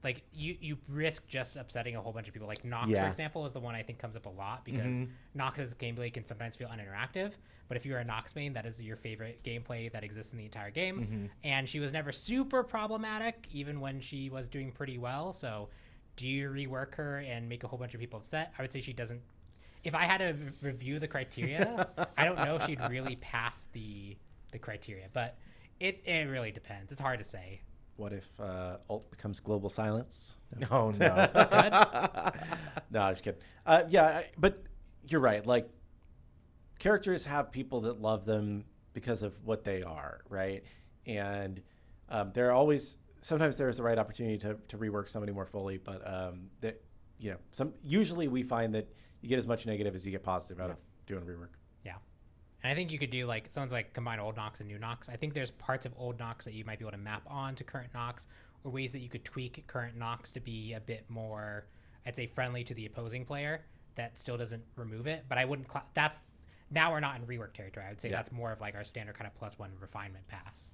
like, you risk just upsetting a whole bunch of people. Like Nox, for example, is the one I think comes up a lot because Nox's gameplay can sometimes feel uninteractive. But if you're a Nox main, that is your favorite gameplay that exists in the entire game. And she was never super problematic, even when she was doing pretty well. So do you rework her and make a whole bunch of people upset? I would say she doesn't. If I had to review the criteria, I don't know if she'd really pass the criteria. But it really depends. It's hard to say. What if ult becomes global silence? No, no. No, I'm just kidding. But you're right. Like, characters have people that love them because of what they are, right? And there are always, sometimes there's the right opportunity to rework somebody more fully, but usually we find that you get as much negative as you get positive out of doing rework. Yeah. And I think you could do, like, someone's like combine old Nox and new Nox. I think there's parts of old Nox that you might be able to map on to current Nox, or ways that you could tweak current Nox to be a bit more, I'd say, friendly to the opposing player. That still doesn't remove it, but I wouldn't. Now we're not in rework territory. I would say that's more of like our standard kind of +1 refinement pass.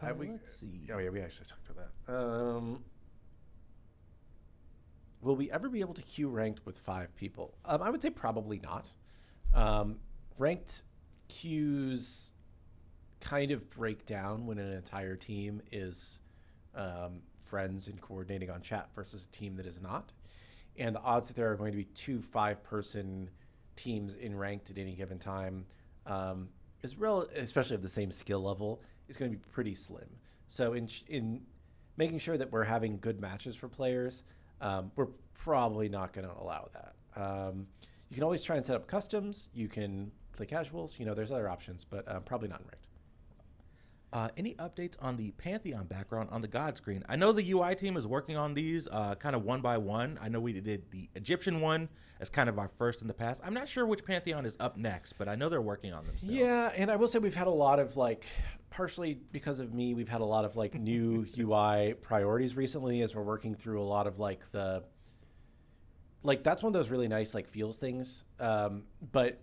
Let's see. Oh yeah, we actually talked about that. Will we ever be able to queue ranked with 5 people? I would say probably not. Ranked queues kind of break down when an entire team is friends and coordinating on chat versus a team that is not. And the odds that there are going to be 2 5-person teams in ranked at any given time especially of the same skill level, is going to be pretty slim. So in making sure that we're having good matches for players, we're probably not going to allow that. You can always try and set up customs. You can play casuals. There's other options, but probably not in ranked. Any updates on the Pantheon background on the God screen? I know the UI team is working on these kind of one by one. I know we did the Egyptian one as kind of our first in the past. I'm not sure which Pantheon is up next, but I know they're working on them still. Yeah, and I will say we've had a lot of, like, partially because of me, we've had a lot of, like, new UI priorities recently as we're working through a lot of, like, that's one of those really nice, like, feels things. But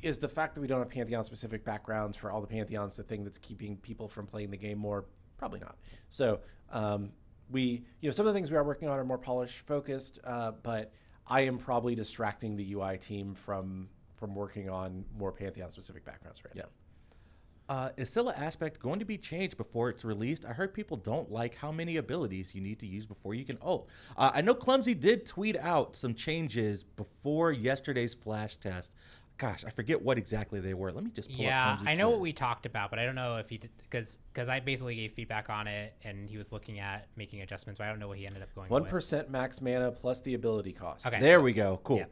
is the fact that we don't have Pantheon-specific backgrounds for all the Pantheons the thing that's keeping people from playing the game more? Probably not. So some of the things we are working on are more polish-focused, but I am probably distracting the UI team from working on more Pantheon-specific backgrounds right now. Is Scylla Aspect going to be changed before it's released? I heard people don't like how many abilities you need to use before you can ult. I know Clumsy did tweet out some changes before yesterday's flash test. Gosh, I forget what exactly they were. Let me just pull up Clumsy's I know Twitter. what we talked about, but I don't know if he did, because I basically gave feedback on it, and he was looking at making adjustments, but I don't know what he ended up going with. 1% max mana plus the ability cost. Okay. There we go. Cool. Yeah.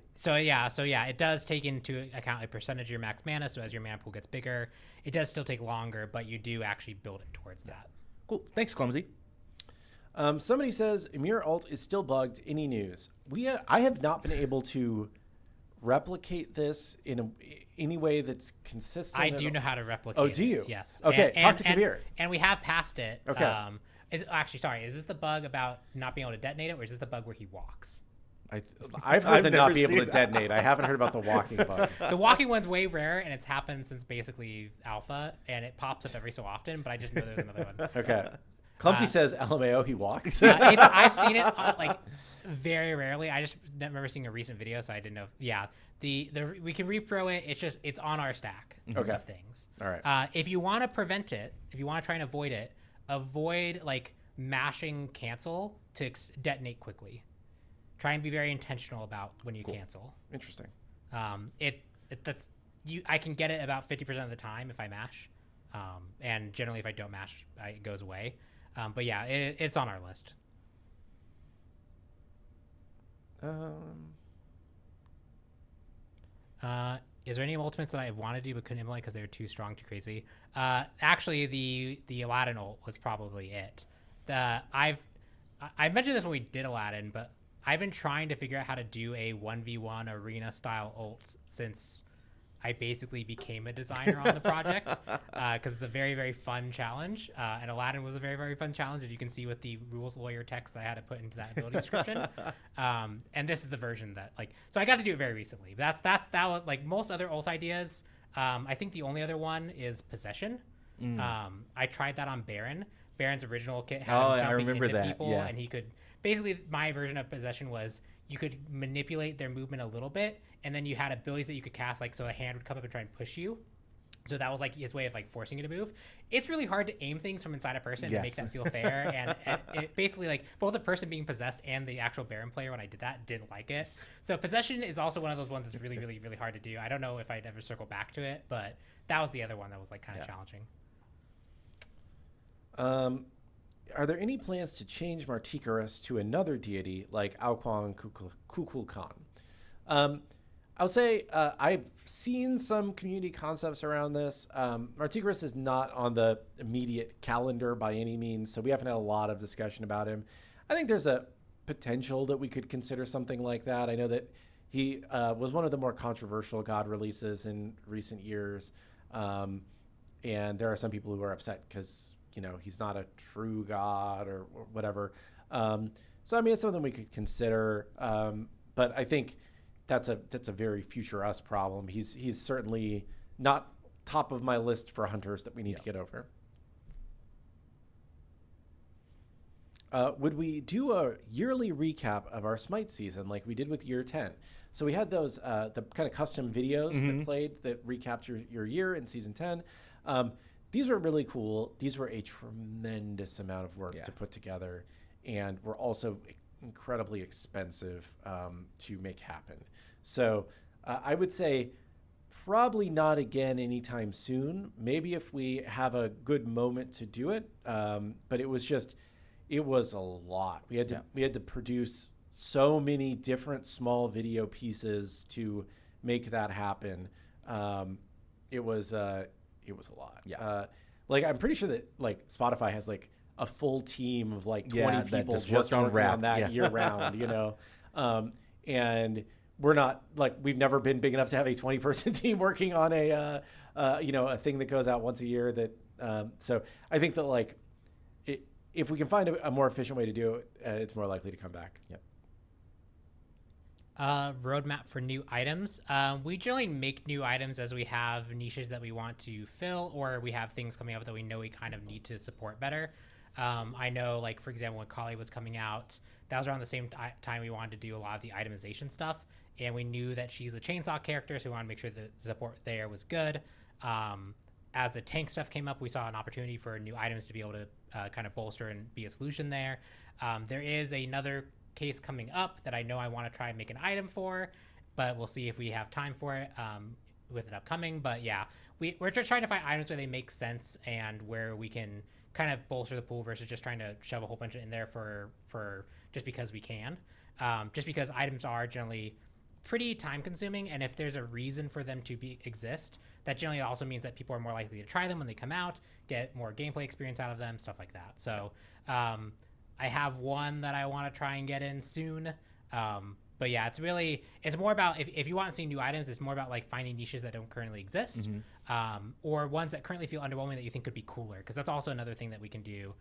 So it does take into account a percentage of your max mana, so as your mana pool gets bigger, it does still take longer, but you do actually build it towards that. Cool. Thanks, Clumsy. Somebody says Emir alt is still bugged. Any news? I have not been able to replicate this in any way that's consistent. I do know how to replicate. Oh, do you? It. Yes. Okay. Talk to Kabir. And we have passed it. Okay. Is this the bug about not being able to detonate it, or is this the bug where he walks? I've heard the not be able to detonate. I haven't heard about the walking bug. The walking one's way rare, and it's happened since basically alpha, and it pops up every so often. But I just know there's another one. Okay. Clumsy says, "LMAO, he walks." I've seen it like very rarely. I just remember seeing a recent video, so I didn't know. We can repro it. It's on our stack of things. All right. If you want to prevent it, if you want to try and avoid it, avoid like mashing cancel to detonate quickly. Try and be very intentional about when you cancel. Interesting. I can get it about 50% of the time if I mash, and generally if I don't mash, it goes away. But yeah, it's on our list. Is there any ultimates that I wanted to do but couldn't implement because they were too strong, too crazy? Actually, the Aladdin ult was probably it. I mentioned this when we did Aladdin, but I've been trying to figure out how to do a 1v1 arena style ult since I basically became a designer on the project, because it's a very, very fun challenge. And Aladdin was a very, very fun challenge, as you can see with the rules lawyer text that I had to put into that ability description. And this is the version that so I got to do it very recently. That was like most other ult ideas. I think the only other one is Possession. I tried that on Baron. Baron's original kit had him jumping into people, and he could basically, my version of Possession was you could manipulate their movement a little bit, and then you had abilities that you could cast, like so a hand would come up and try and push you. So that was like his way of like forcing you to move. It's really hard to aim things from inside a person and make that feel fair. And it basically like both the person being possessed and the actual Baron player, when I did that, didn't like it. So Possession is also one of those ones that's really, really, really hard to do. I don't know if I'd ever circle back to it, but that was the other one that was like kind of challenging. Are there any plans to change Martikaris to another deity like Aokwang Kukulkan? I'll say I've seen some community concepts around this. Martikaris is not on the immediate calendar by any means, so we haven't had a lot of discussion about him. I think there's a potential that we could consider something like that. I know that he was one of the more controversial God releases in recent years, and there are some people who are upset because he's not a true God or whatever. So I mean, it's something we could consider, but I think that's a very future us problem. He's certainly not top of my list for hunters that we need to get over. Would we do a yearly recap of our Smite season like we did with year 10? So we had those the kind of custom videos that played that recapped your year in season 10. These were really cool. These were a tremendous amount of work to put together, and were also incredibly expensive to make happen. So I would say probably not again anytime soon. Maybe if we have a good moment to do it. But it was a lot. We had to produce so many different small video pieces to make that happen. It was a lot. Yeah. I'm pretty sure that Spotify has a full team of 20 people just working on that year round, and we're not we've never been big enough to have a 20-person team working on a thing that goes out once a year. That so I think that if we can find a more efficient way to do it, it's more likely to come back. Yep. Roadmap for new items. We generally make new items as we have niches that we want to fill, or we have things coming up that we know we kind of need to support better. I know, for example, when Kali was coming out, that was around the same time we wanted to do a lot of the itemization stuff, and we knew that she's a chainsaw character, so we wanted to make sure the support there was good. As the tank stuff came up, we saw an opportunity for new items to be able to kind of bolster and be a solution there. There is another case coming up that I know I want to try and make an item for, but we'll see if we have time for it with it upcoming. But yeah, we're just trying to find items where they make sense and where we can kind of bolster the pool versus just trying to shove a whole bunch in there for just because we can. Just because items are generally pretty time consuming, and if there's a reason for them to exist, that generally also means that people are more likely to try them when they come out, get more gameplay experience out of them, stuff like that. So I have one that I want to try and get in soon. But yeah, it's more about, if you want to see new items, it's more about like finding niches that don't currently exist, or ones that currently feel underwhelming that you think could be cooler. Cause that's also another thing that we can do.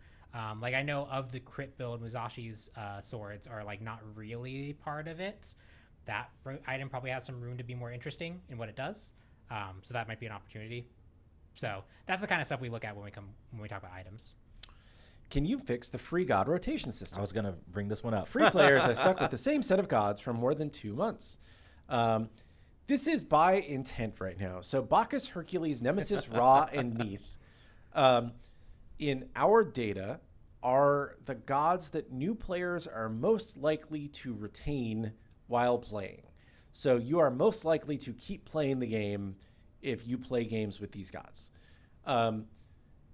Like I know of the crit build, Musashi's swords are like not really part of it. That item probably has some room to be more interesting in what it does. So that might be an opportunity. So that's the kind of stuff we look at when we talk about items. Can you fix the free god rotation system? I was going to bring this one up. Free players are stuck with the same set of gods for more than 2 months. This is by intent right now. So Bacchus, Hercules, Nemesis, Ra, and Neith, in our data, are the gods that new players are most likely to retain while playing. So you are most likely to keep playing the game if you play games with these gods.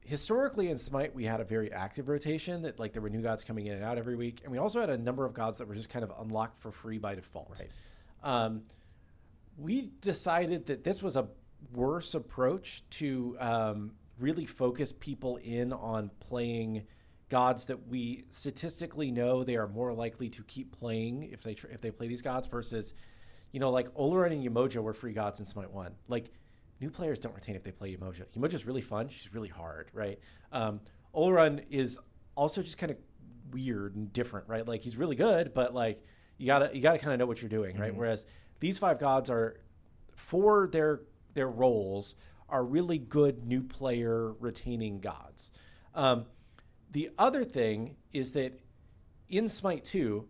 Historically in Smite, we had a very active rotation that like there were new gods coming in and out every week. And we also had a number of gods that were just kind of unlocked for free by default. Right. We decided that this was a worse approach to really focus people in on playing gods that we statistically know they are more likely to keep playing if they play these gods versus, like Oleron and Umoja were free gods in Smite 1. Like, new players don't retain if they play Umoja. Umoja's really fun. She's really hard, right? Oleron is also just kind of weird and different, right? Like, he's really good, but like you gotta kind of know what you're doing, right? Whereas these 5 gods are, for their roles, are really good new player retaining gods. The other thing is that in Smite 2,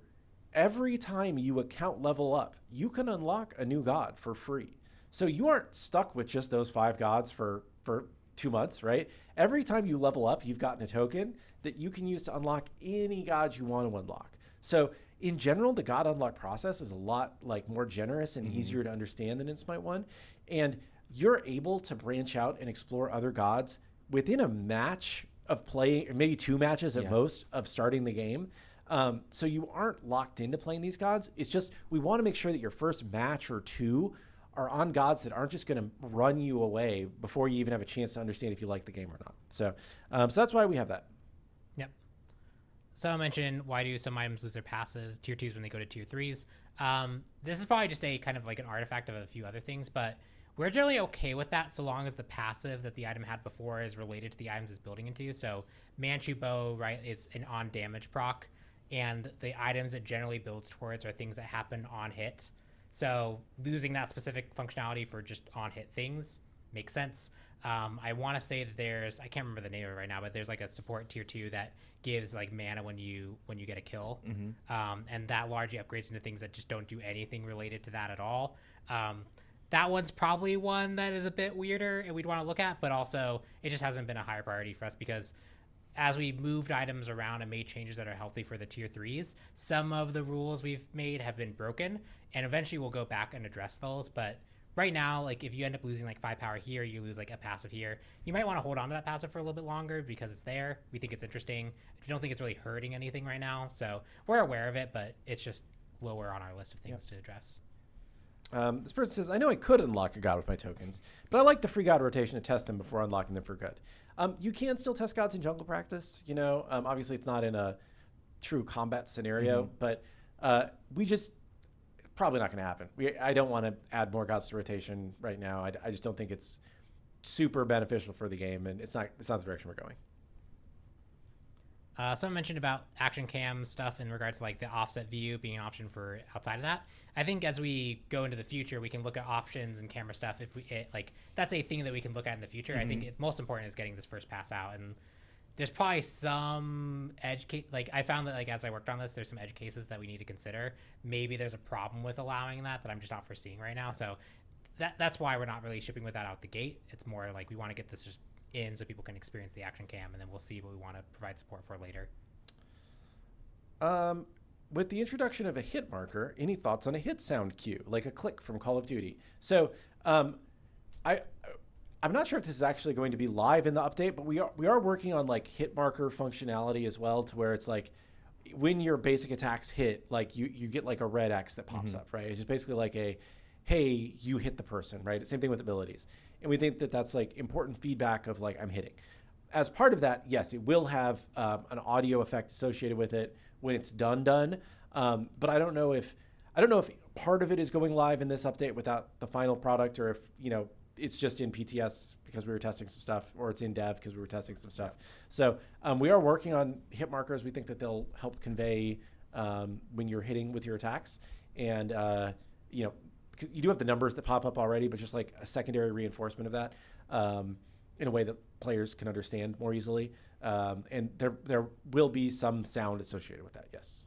every time you account level up, you can unlock a new god for free. So you aren't stuck with just those 5 gods for 2 months, right? Every time you level up, you've gotten a token that you can use to unlock any god you want to unlock. So in general, the god unlock process is a lot like more generous and easier to understand than in Smite 1. And you're able to branch out and explore other gods within a match of playing, or maybe 2 matches at most of starting the game. So you aren't locked into playing these gods. It's just, we want to make sure that your first match or 2 are on gods that aren't just going to run you away before you even have a chance to understand if you like the game or not. So, so that's why we have that. Yep. So I mentioned, why do some items lose their passives, tier 2s when they go to tier 3s? This is probably just a kind of like an artifact of a few other things, but we're generally okay with that so long as the passive that the item had before is related to the items it's building into. So Manchu Bow, right, is an on damage proc, and the items it generally builds towards are things that happen on hit. So losing that specific functionality for just on hit things makes sense. I want to say that I can't remember the name of it right now, but there's like a support tier 2 that gives like mana when you get a kill. And that largely upgrades into things that just don't do anything related to that at all. That one's probably one that is a bit weirder and we'd want to look at, but also it just hasn't been a higher priority for us because as we moved items around and made changes that are healthy for the tier 3s, some of the rules we've made have been broken, and eventually we'll go back and address those. But right now, like if you end up losing like 5 power here, you lose like a passive here, you might want to hold on to that passive for a little bit longer because it's there. We think it's interesting. We don't think it's really hurting anything right now, so we're aware of it, but it's just lower on our list of things to address. This person says, I know I could unlock a god with my tokens, but I like the free god rotation to test them before unlocking them for good. You can still test gods in jungle practice, obviously it's not in a true combat scenario, but we just, probably not going to happen. I don't want to add more gods to rotation right now. I just don't think it's super beneficial for the game, and it's not the direction we're going. Someone mentioned about action cam stuff in regards to like the offset view being an option for outside of that. I think as we go into the future, we can look at options and camera stuff. If that's a thing that we can look at in the future. I think most important is getting this first pass out, and there's probably some edge case. Like I found that like as I worked on this, there's some edge cases that we need to consider. Maybe there's a problem with allowing that I'm just not foreseeing right now. So that's why we're not really shipping with that out the gate. It's more like we want to get this just in so people can experience the action cam, and then we'll see what we want to provide support for later. With the introduction of a hit marker, any thoughts on a hit sound cue, like a click from Call of Duty? So I'm not sure if this is actually going to be live in the update, but we are working on like hit marker functionality as well, to where it's like when your basic attacks hit, like you get like a red X that pops up, right? It's just basically like a, hey, you hit the person, right? Same thing with abilities. And we think that that's like important feedback of like, I'm hitting. as part of that, yes, it will have an audio effect associated with it when it's done. But I don't know if part of it is going live in this update without the final product, or if it's just in PTS because we were testing some stuff, or it's in dev because we were testing some stuff. So we are working on hit markers. We think that they'll help convey when you're hitting with your attacks, and because you do have the numbers that pop up already, but just like a secondary reinforcement of that in a way that players can understand more easily. And there will be some sound associated with that. Yes.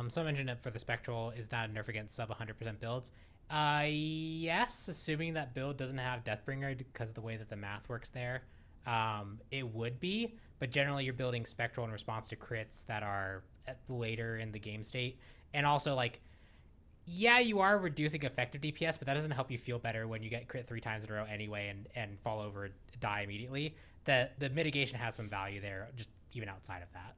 So I mentioned it for the Spectral is not a nerf against sub 100% builds. Yes, assuming that build doesn't have Deathbringer because of the way that the math works there, it would be. But generally, you're building Spectral in response to crits that are later in the game state, and also yeah, you are reducing effective DPS, but that doesn't help you feel better when you get crit 3 times in a row anyway and fall over, die immediately. The mitigation has some value there, just even outside of that.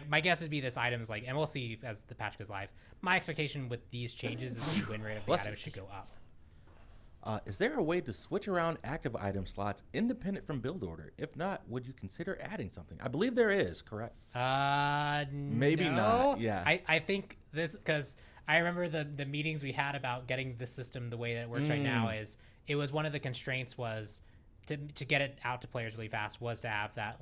My guess would be this item is and we'll see as the patch goes live. My expectation with these changes is the win rate of the item should go up. Is there a way to switch around active item slots independent from build order? If not, would you consider adding something? I believe there is, correct? Maybe not. Yeah. I think this, because I remember the meetings we had about getting the system the way that it works right now is it was one of the constraints was to get it out to players really fast was to have that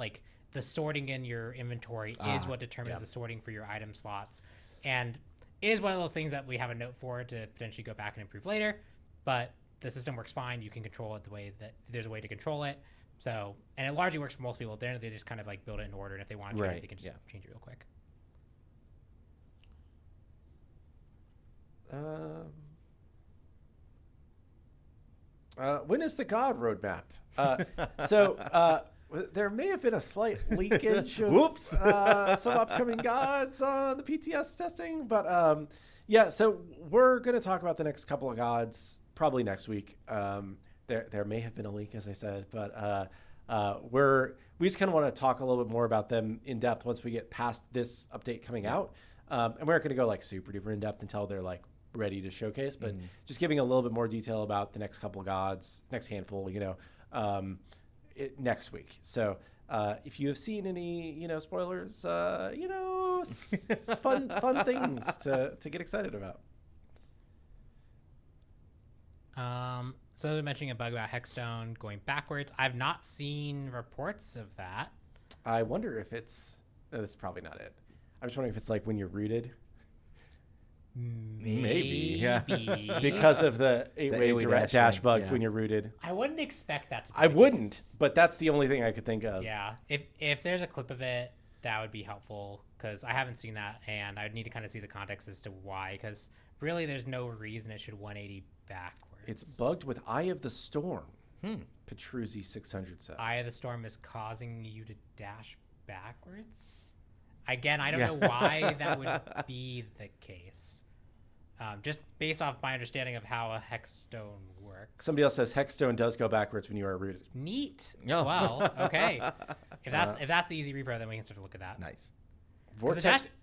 the sorting in your inventory is what determines the sorting for your item slots. And it is one of those things that we have a note for to potentially go back and improve later, but the system works fine. You can control it the way that there's a way to control it. So, and it largely works for most people. They just kind of build it in order, and if they want to change it, they can just change it real quick. When is the God roadmap? There may have been a slight leakage of some upcoming gods on the PTS testing, but so we're going to talk about the next couple of gods probably next week. There may have been a leak, as I said, but we just kind of want to talk a little bit more about them in depth once we get past this update coming out. And we're not going to go super duper in depth until they're ready to showcase, but just giving a little bit more detail about the next couple of gods, next handful, next week. So if you have seen any, spoilers, fun things to get excited about. So they're mentioning a bug about Hexstone going backwards. I've not seen reports of that. I wonder if it's that's probably not it. I'm just wondering if it's when you're rooted. Maybe. Yeah. Because of the 8-way dash bug when you're rooted. I wouldn't expect that to be I wouldn't, but that's the only thing I could think of. Yeah. If there's a clip of it, that would be helpful, because I haven't seen that, and I would need to kind of see the context as to why, because really there's no reason it should 180 backwards. It's bugged with Eye of the Storm. Petruzzi 600 says. Eye of the Storm is causing you to dash backwards? Again, I don't know why that would be the case. Just based off my understanding of how a Hexstone works. Somebody else says Hexstone does go backwards when you are rooted. Neat. Oh. Well, okay. If that's the easy repro, then we can start to look at that. Nice.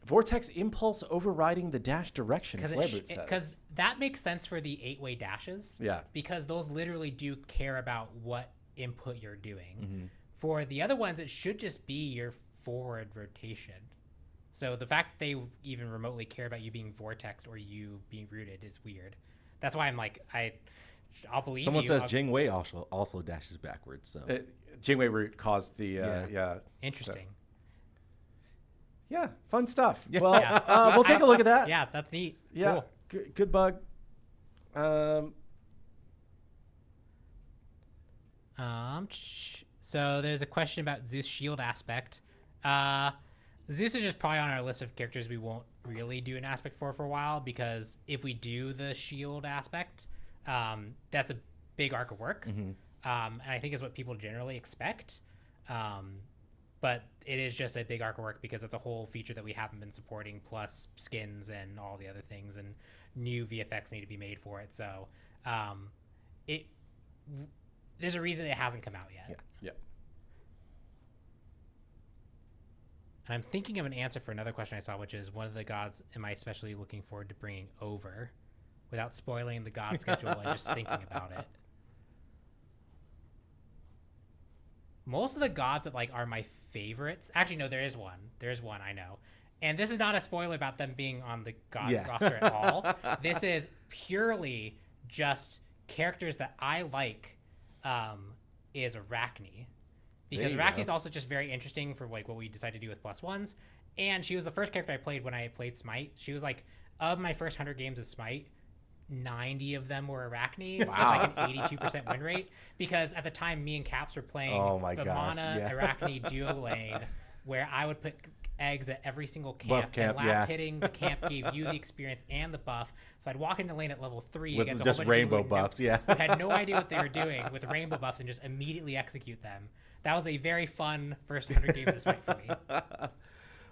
Vortex impulse overriding the dash direction. Because that makes sense for the 8-way dashes. Yeah. Because those literally do care about what input you're doing. For the other ones, it should just be your forward rotation. So the fact that they even remotely care about you being vortexed or you being rooted is weird. That's why I'm I'll believe Someone you. says Jingwei also dashes backwards. So Jingwei root caused the Interesting. So. Yeah, fun stuff. Well, we'll take a look at that. Yeah, that's neat. Yeah, cool. Good bug. So there's a question about Zeus shield aspect. Zeus is just probably on our list of characters we won't really do an aspect for a while, because if we do the shield aspect, that's a big arc of work. And I think is what people generally expect. But it is just a big arc of work because it's a whole feature that we haven't been supporting, plus skins and all the other things, and new VFX need to be made for it. So there's a reason it hasn't come out yet. Yeah. And I'm thinking of an answer for another question I saw, which is, one of the gods am I especially looking forward to bringing over, without spoiling the god schedule and just thinking about it. most of the gods that like are my favorites. Actually, no, there is one. There's one I know. And this is not a spoiler about them being on the god roster at all. This is purely just characters that I like. Is Arachne, because Arachne is also just very interesting for like what we decided to do with +1s. And she was the first character I played when I played Smite. She was like, of my first 100 games of Smite, 90 of them were Arachne with like an 82% win rate. Because at the time, me and Caps were playing the Mana Arachne duo lane, where I would put eggs at every single camp, and hitting the camp gave you the experience and the buff. So I'd walk into lane at level 3 with against just a whole bunch rainbow of people buffs, who had no idea what they were doing with rainbow buffs and just immediately execute them. That was a very fun first 100 games of Smite for me.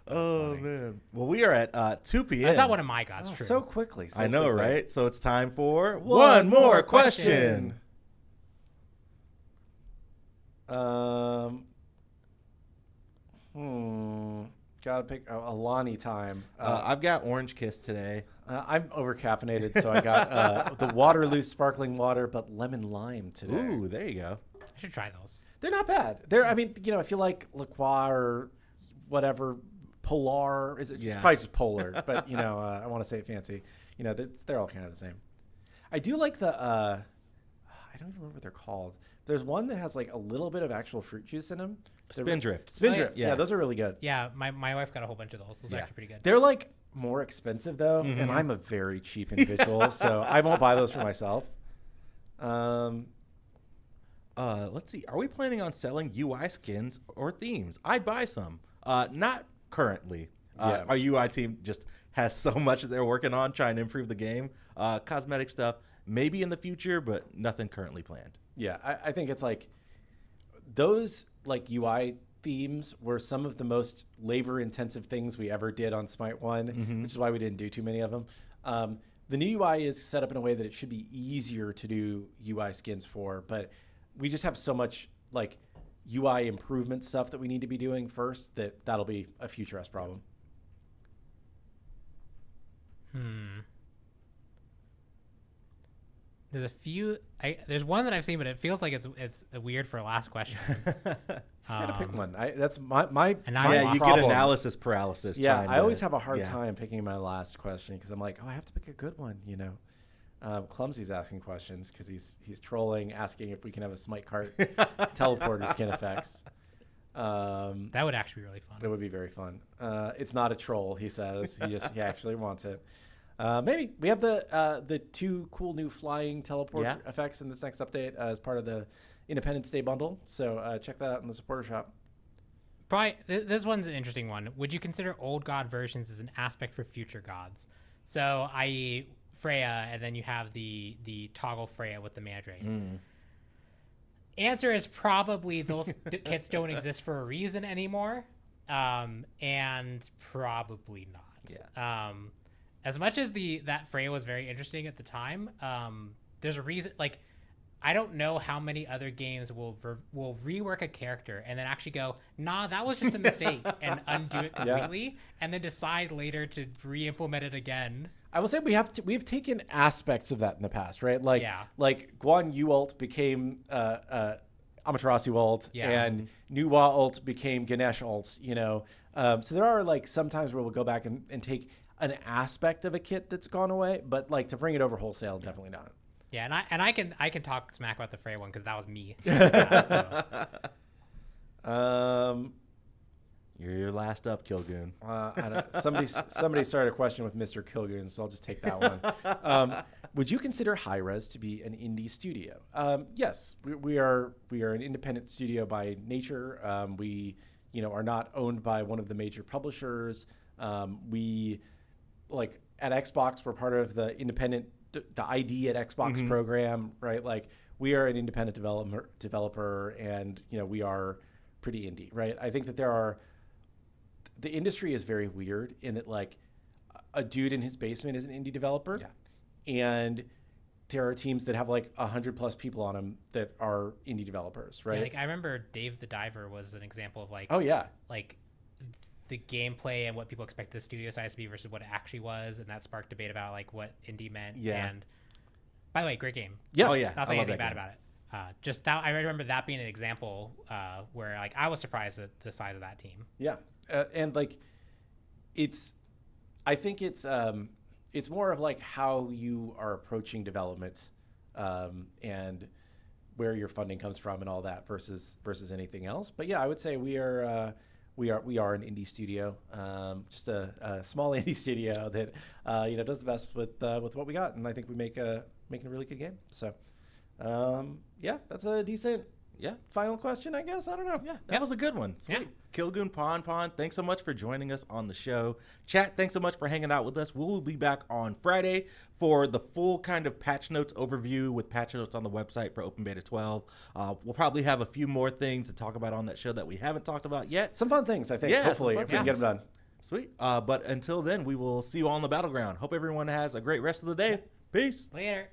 Man. Well, we are at 2 p.m. That's not one of my gods. True. So quickly. I know, right? So it's time for one more question. Gotta pick a Lonnie time. I've got Orange Kiss today. I'm over caffeinated, so I got the Waterloo sparkling water, but lemon lime today. Ooh, there you go. I should try those. They're not bad. I mean, if you like La Croix or whatever, Polar, is it probably just Polar, but I want to say it fancy. They're all kind of the same. I do like the I don't even remember what they're called. There's one that has like a little bit of actual fruit juice in them. Spindrift. Spindrift. Yeah, those are really good. Yeah, my wife got a whole bunch of those. Those are actually pretty good. They're like more expensive though, and I'm a very cheap individual, so I won't buy those for myself. Let's see. Are we planning on selling UI skins or themes? I'd buy some. Not currently. Our UI team just has so much that they're working on trying to improve the game. Cosmetic stuff, maybe in the future, but nothing currently planned. Yeah, I think it's like those like UI themes were some of the most labor-intensive things we ever did on Smite 1, which is why we didn't do too many of them. The new UI is set up in a way that it should be easier to do UI skins for, but we just have so much like UI improvement stuff that we need to be doing first that'll be a future us problem. There's a few. There's one that I've seen, but it feels like it's weird for a last question. Just gotta pick one. That's my you get analysis paralysis. Yeah, I always have a hard time picking my last question because I'm like, I have to pick a good one. Clumsy's asking questions because he's trolling, asking if we can have a Smite cart teleporter skin effects. That would actually be really fun. That would be very fun. It's not a troll, he says. He actually wants it. Maybe we have the 2 cool new flying teleport effects in this next update as part of the Independence Day bundle. So check that out in the supporter shop. Probably this one's an interesting one. Would you consider old god versions as an aspect for future gods? So, i.e., Freya, and then you have the toggle Freya with the Mandrake. Answer is probably those kits don't exist for a reason anymore, and probably not. As much as that Freya was very interesting at the time, there's a reason. Like, I don't know how many other games will rework a character and then actually go, nah, that was just a mistake, and undo it completely, and then decide like to re-implement it again. I will say we've taken aspects of that in the past, right? Like Guan Yu ult became Amaterasu ult, and Nuwa ult became Ganesh ult. So there are like some times where we'll go back and take an aspect of a kit that's gone away, but like to bring it over wholesale, definitely not. Yeah, and I can talk smack about the Freya one because that was me. You're your last up, Kilgoon. I don't, somebody started a question with Mr. Kilgoon, so I'll just take that one. Would you consider Hi-Rez to be an indie studio? Yes, we are an independent studio by nature. We are not owned by one of the major publishers. We like at Xbox, we're part of the independent the ID at Xbox program, right? Like we are an independent developer, and we are pretty indie, right? I think that the industry is very weird in that like a dude in his basement is an indie developer, and there are teams that have like 100+ people on them that are indie developers, right? Yeah, like I remember Dave the Diver was an example of like like the gameplay and what people expect the studio size to be versus what it actually was, and that sparked debate about like what indie meant. And by the way, great game. Yeah. Not saying anything bad about it. just that I remember that being an example where like I was surprised at the size of that team. Yeah, and like I think it's more of like how you are approaching development and where your funding comes from and all that versus anything else. But yeah, I would say we are an indie studio, just a small indie studio that does the best with what we got, and I think we making a really good game. So yeah, that's a decent final question, I guess. I don't know. Yeah, that was a good one. Sweet. Yeah. Kilgoon, Pon, thanks so much for joining us on the show. Chat, thanks so much for hanging out with us. We'll be back on Friday for the full kind of patch notes overview with patch notes on the website for Open Beta 12. We'll probably have a few more things to talk about on that show that we haven't talked about yet. Some fun things, I think, hopefully, if we can get them done. Sweet. But until then, we will see you all on the battleground. Hope everyone has a great rest of the day. Peace. Later.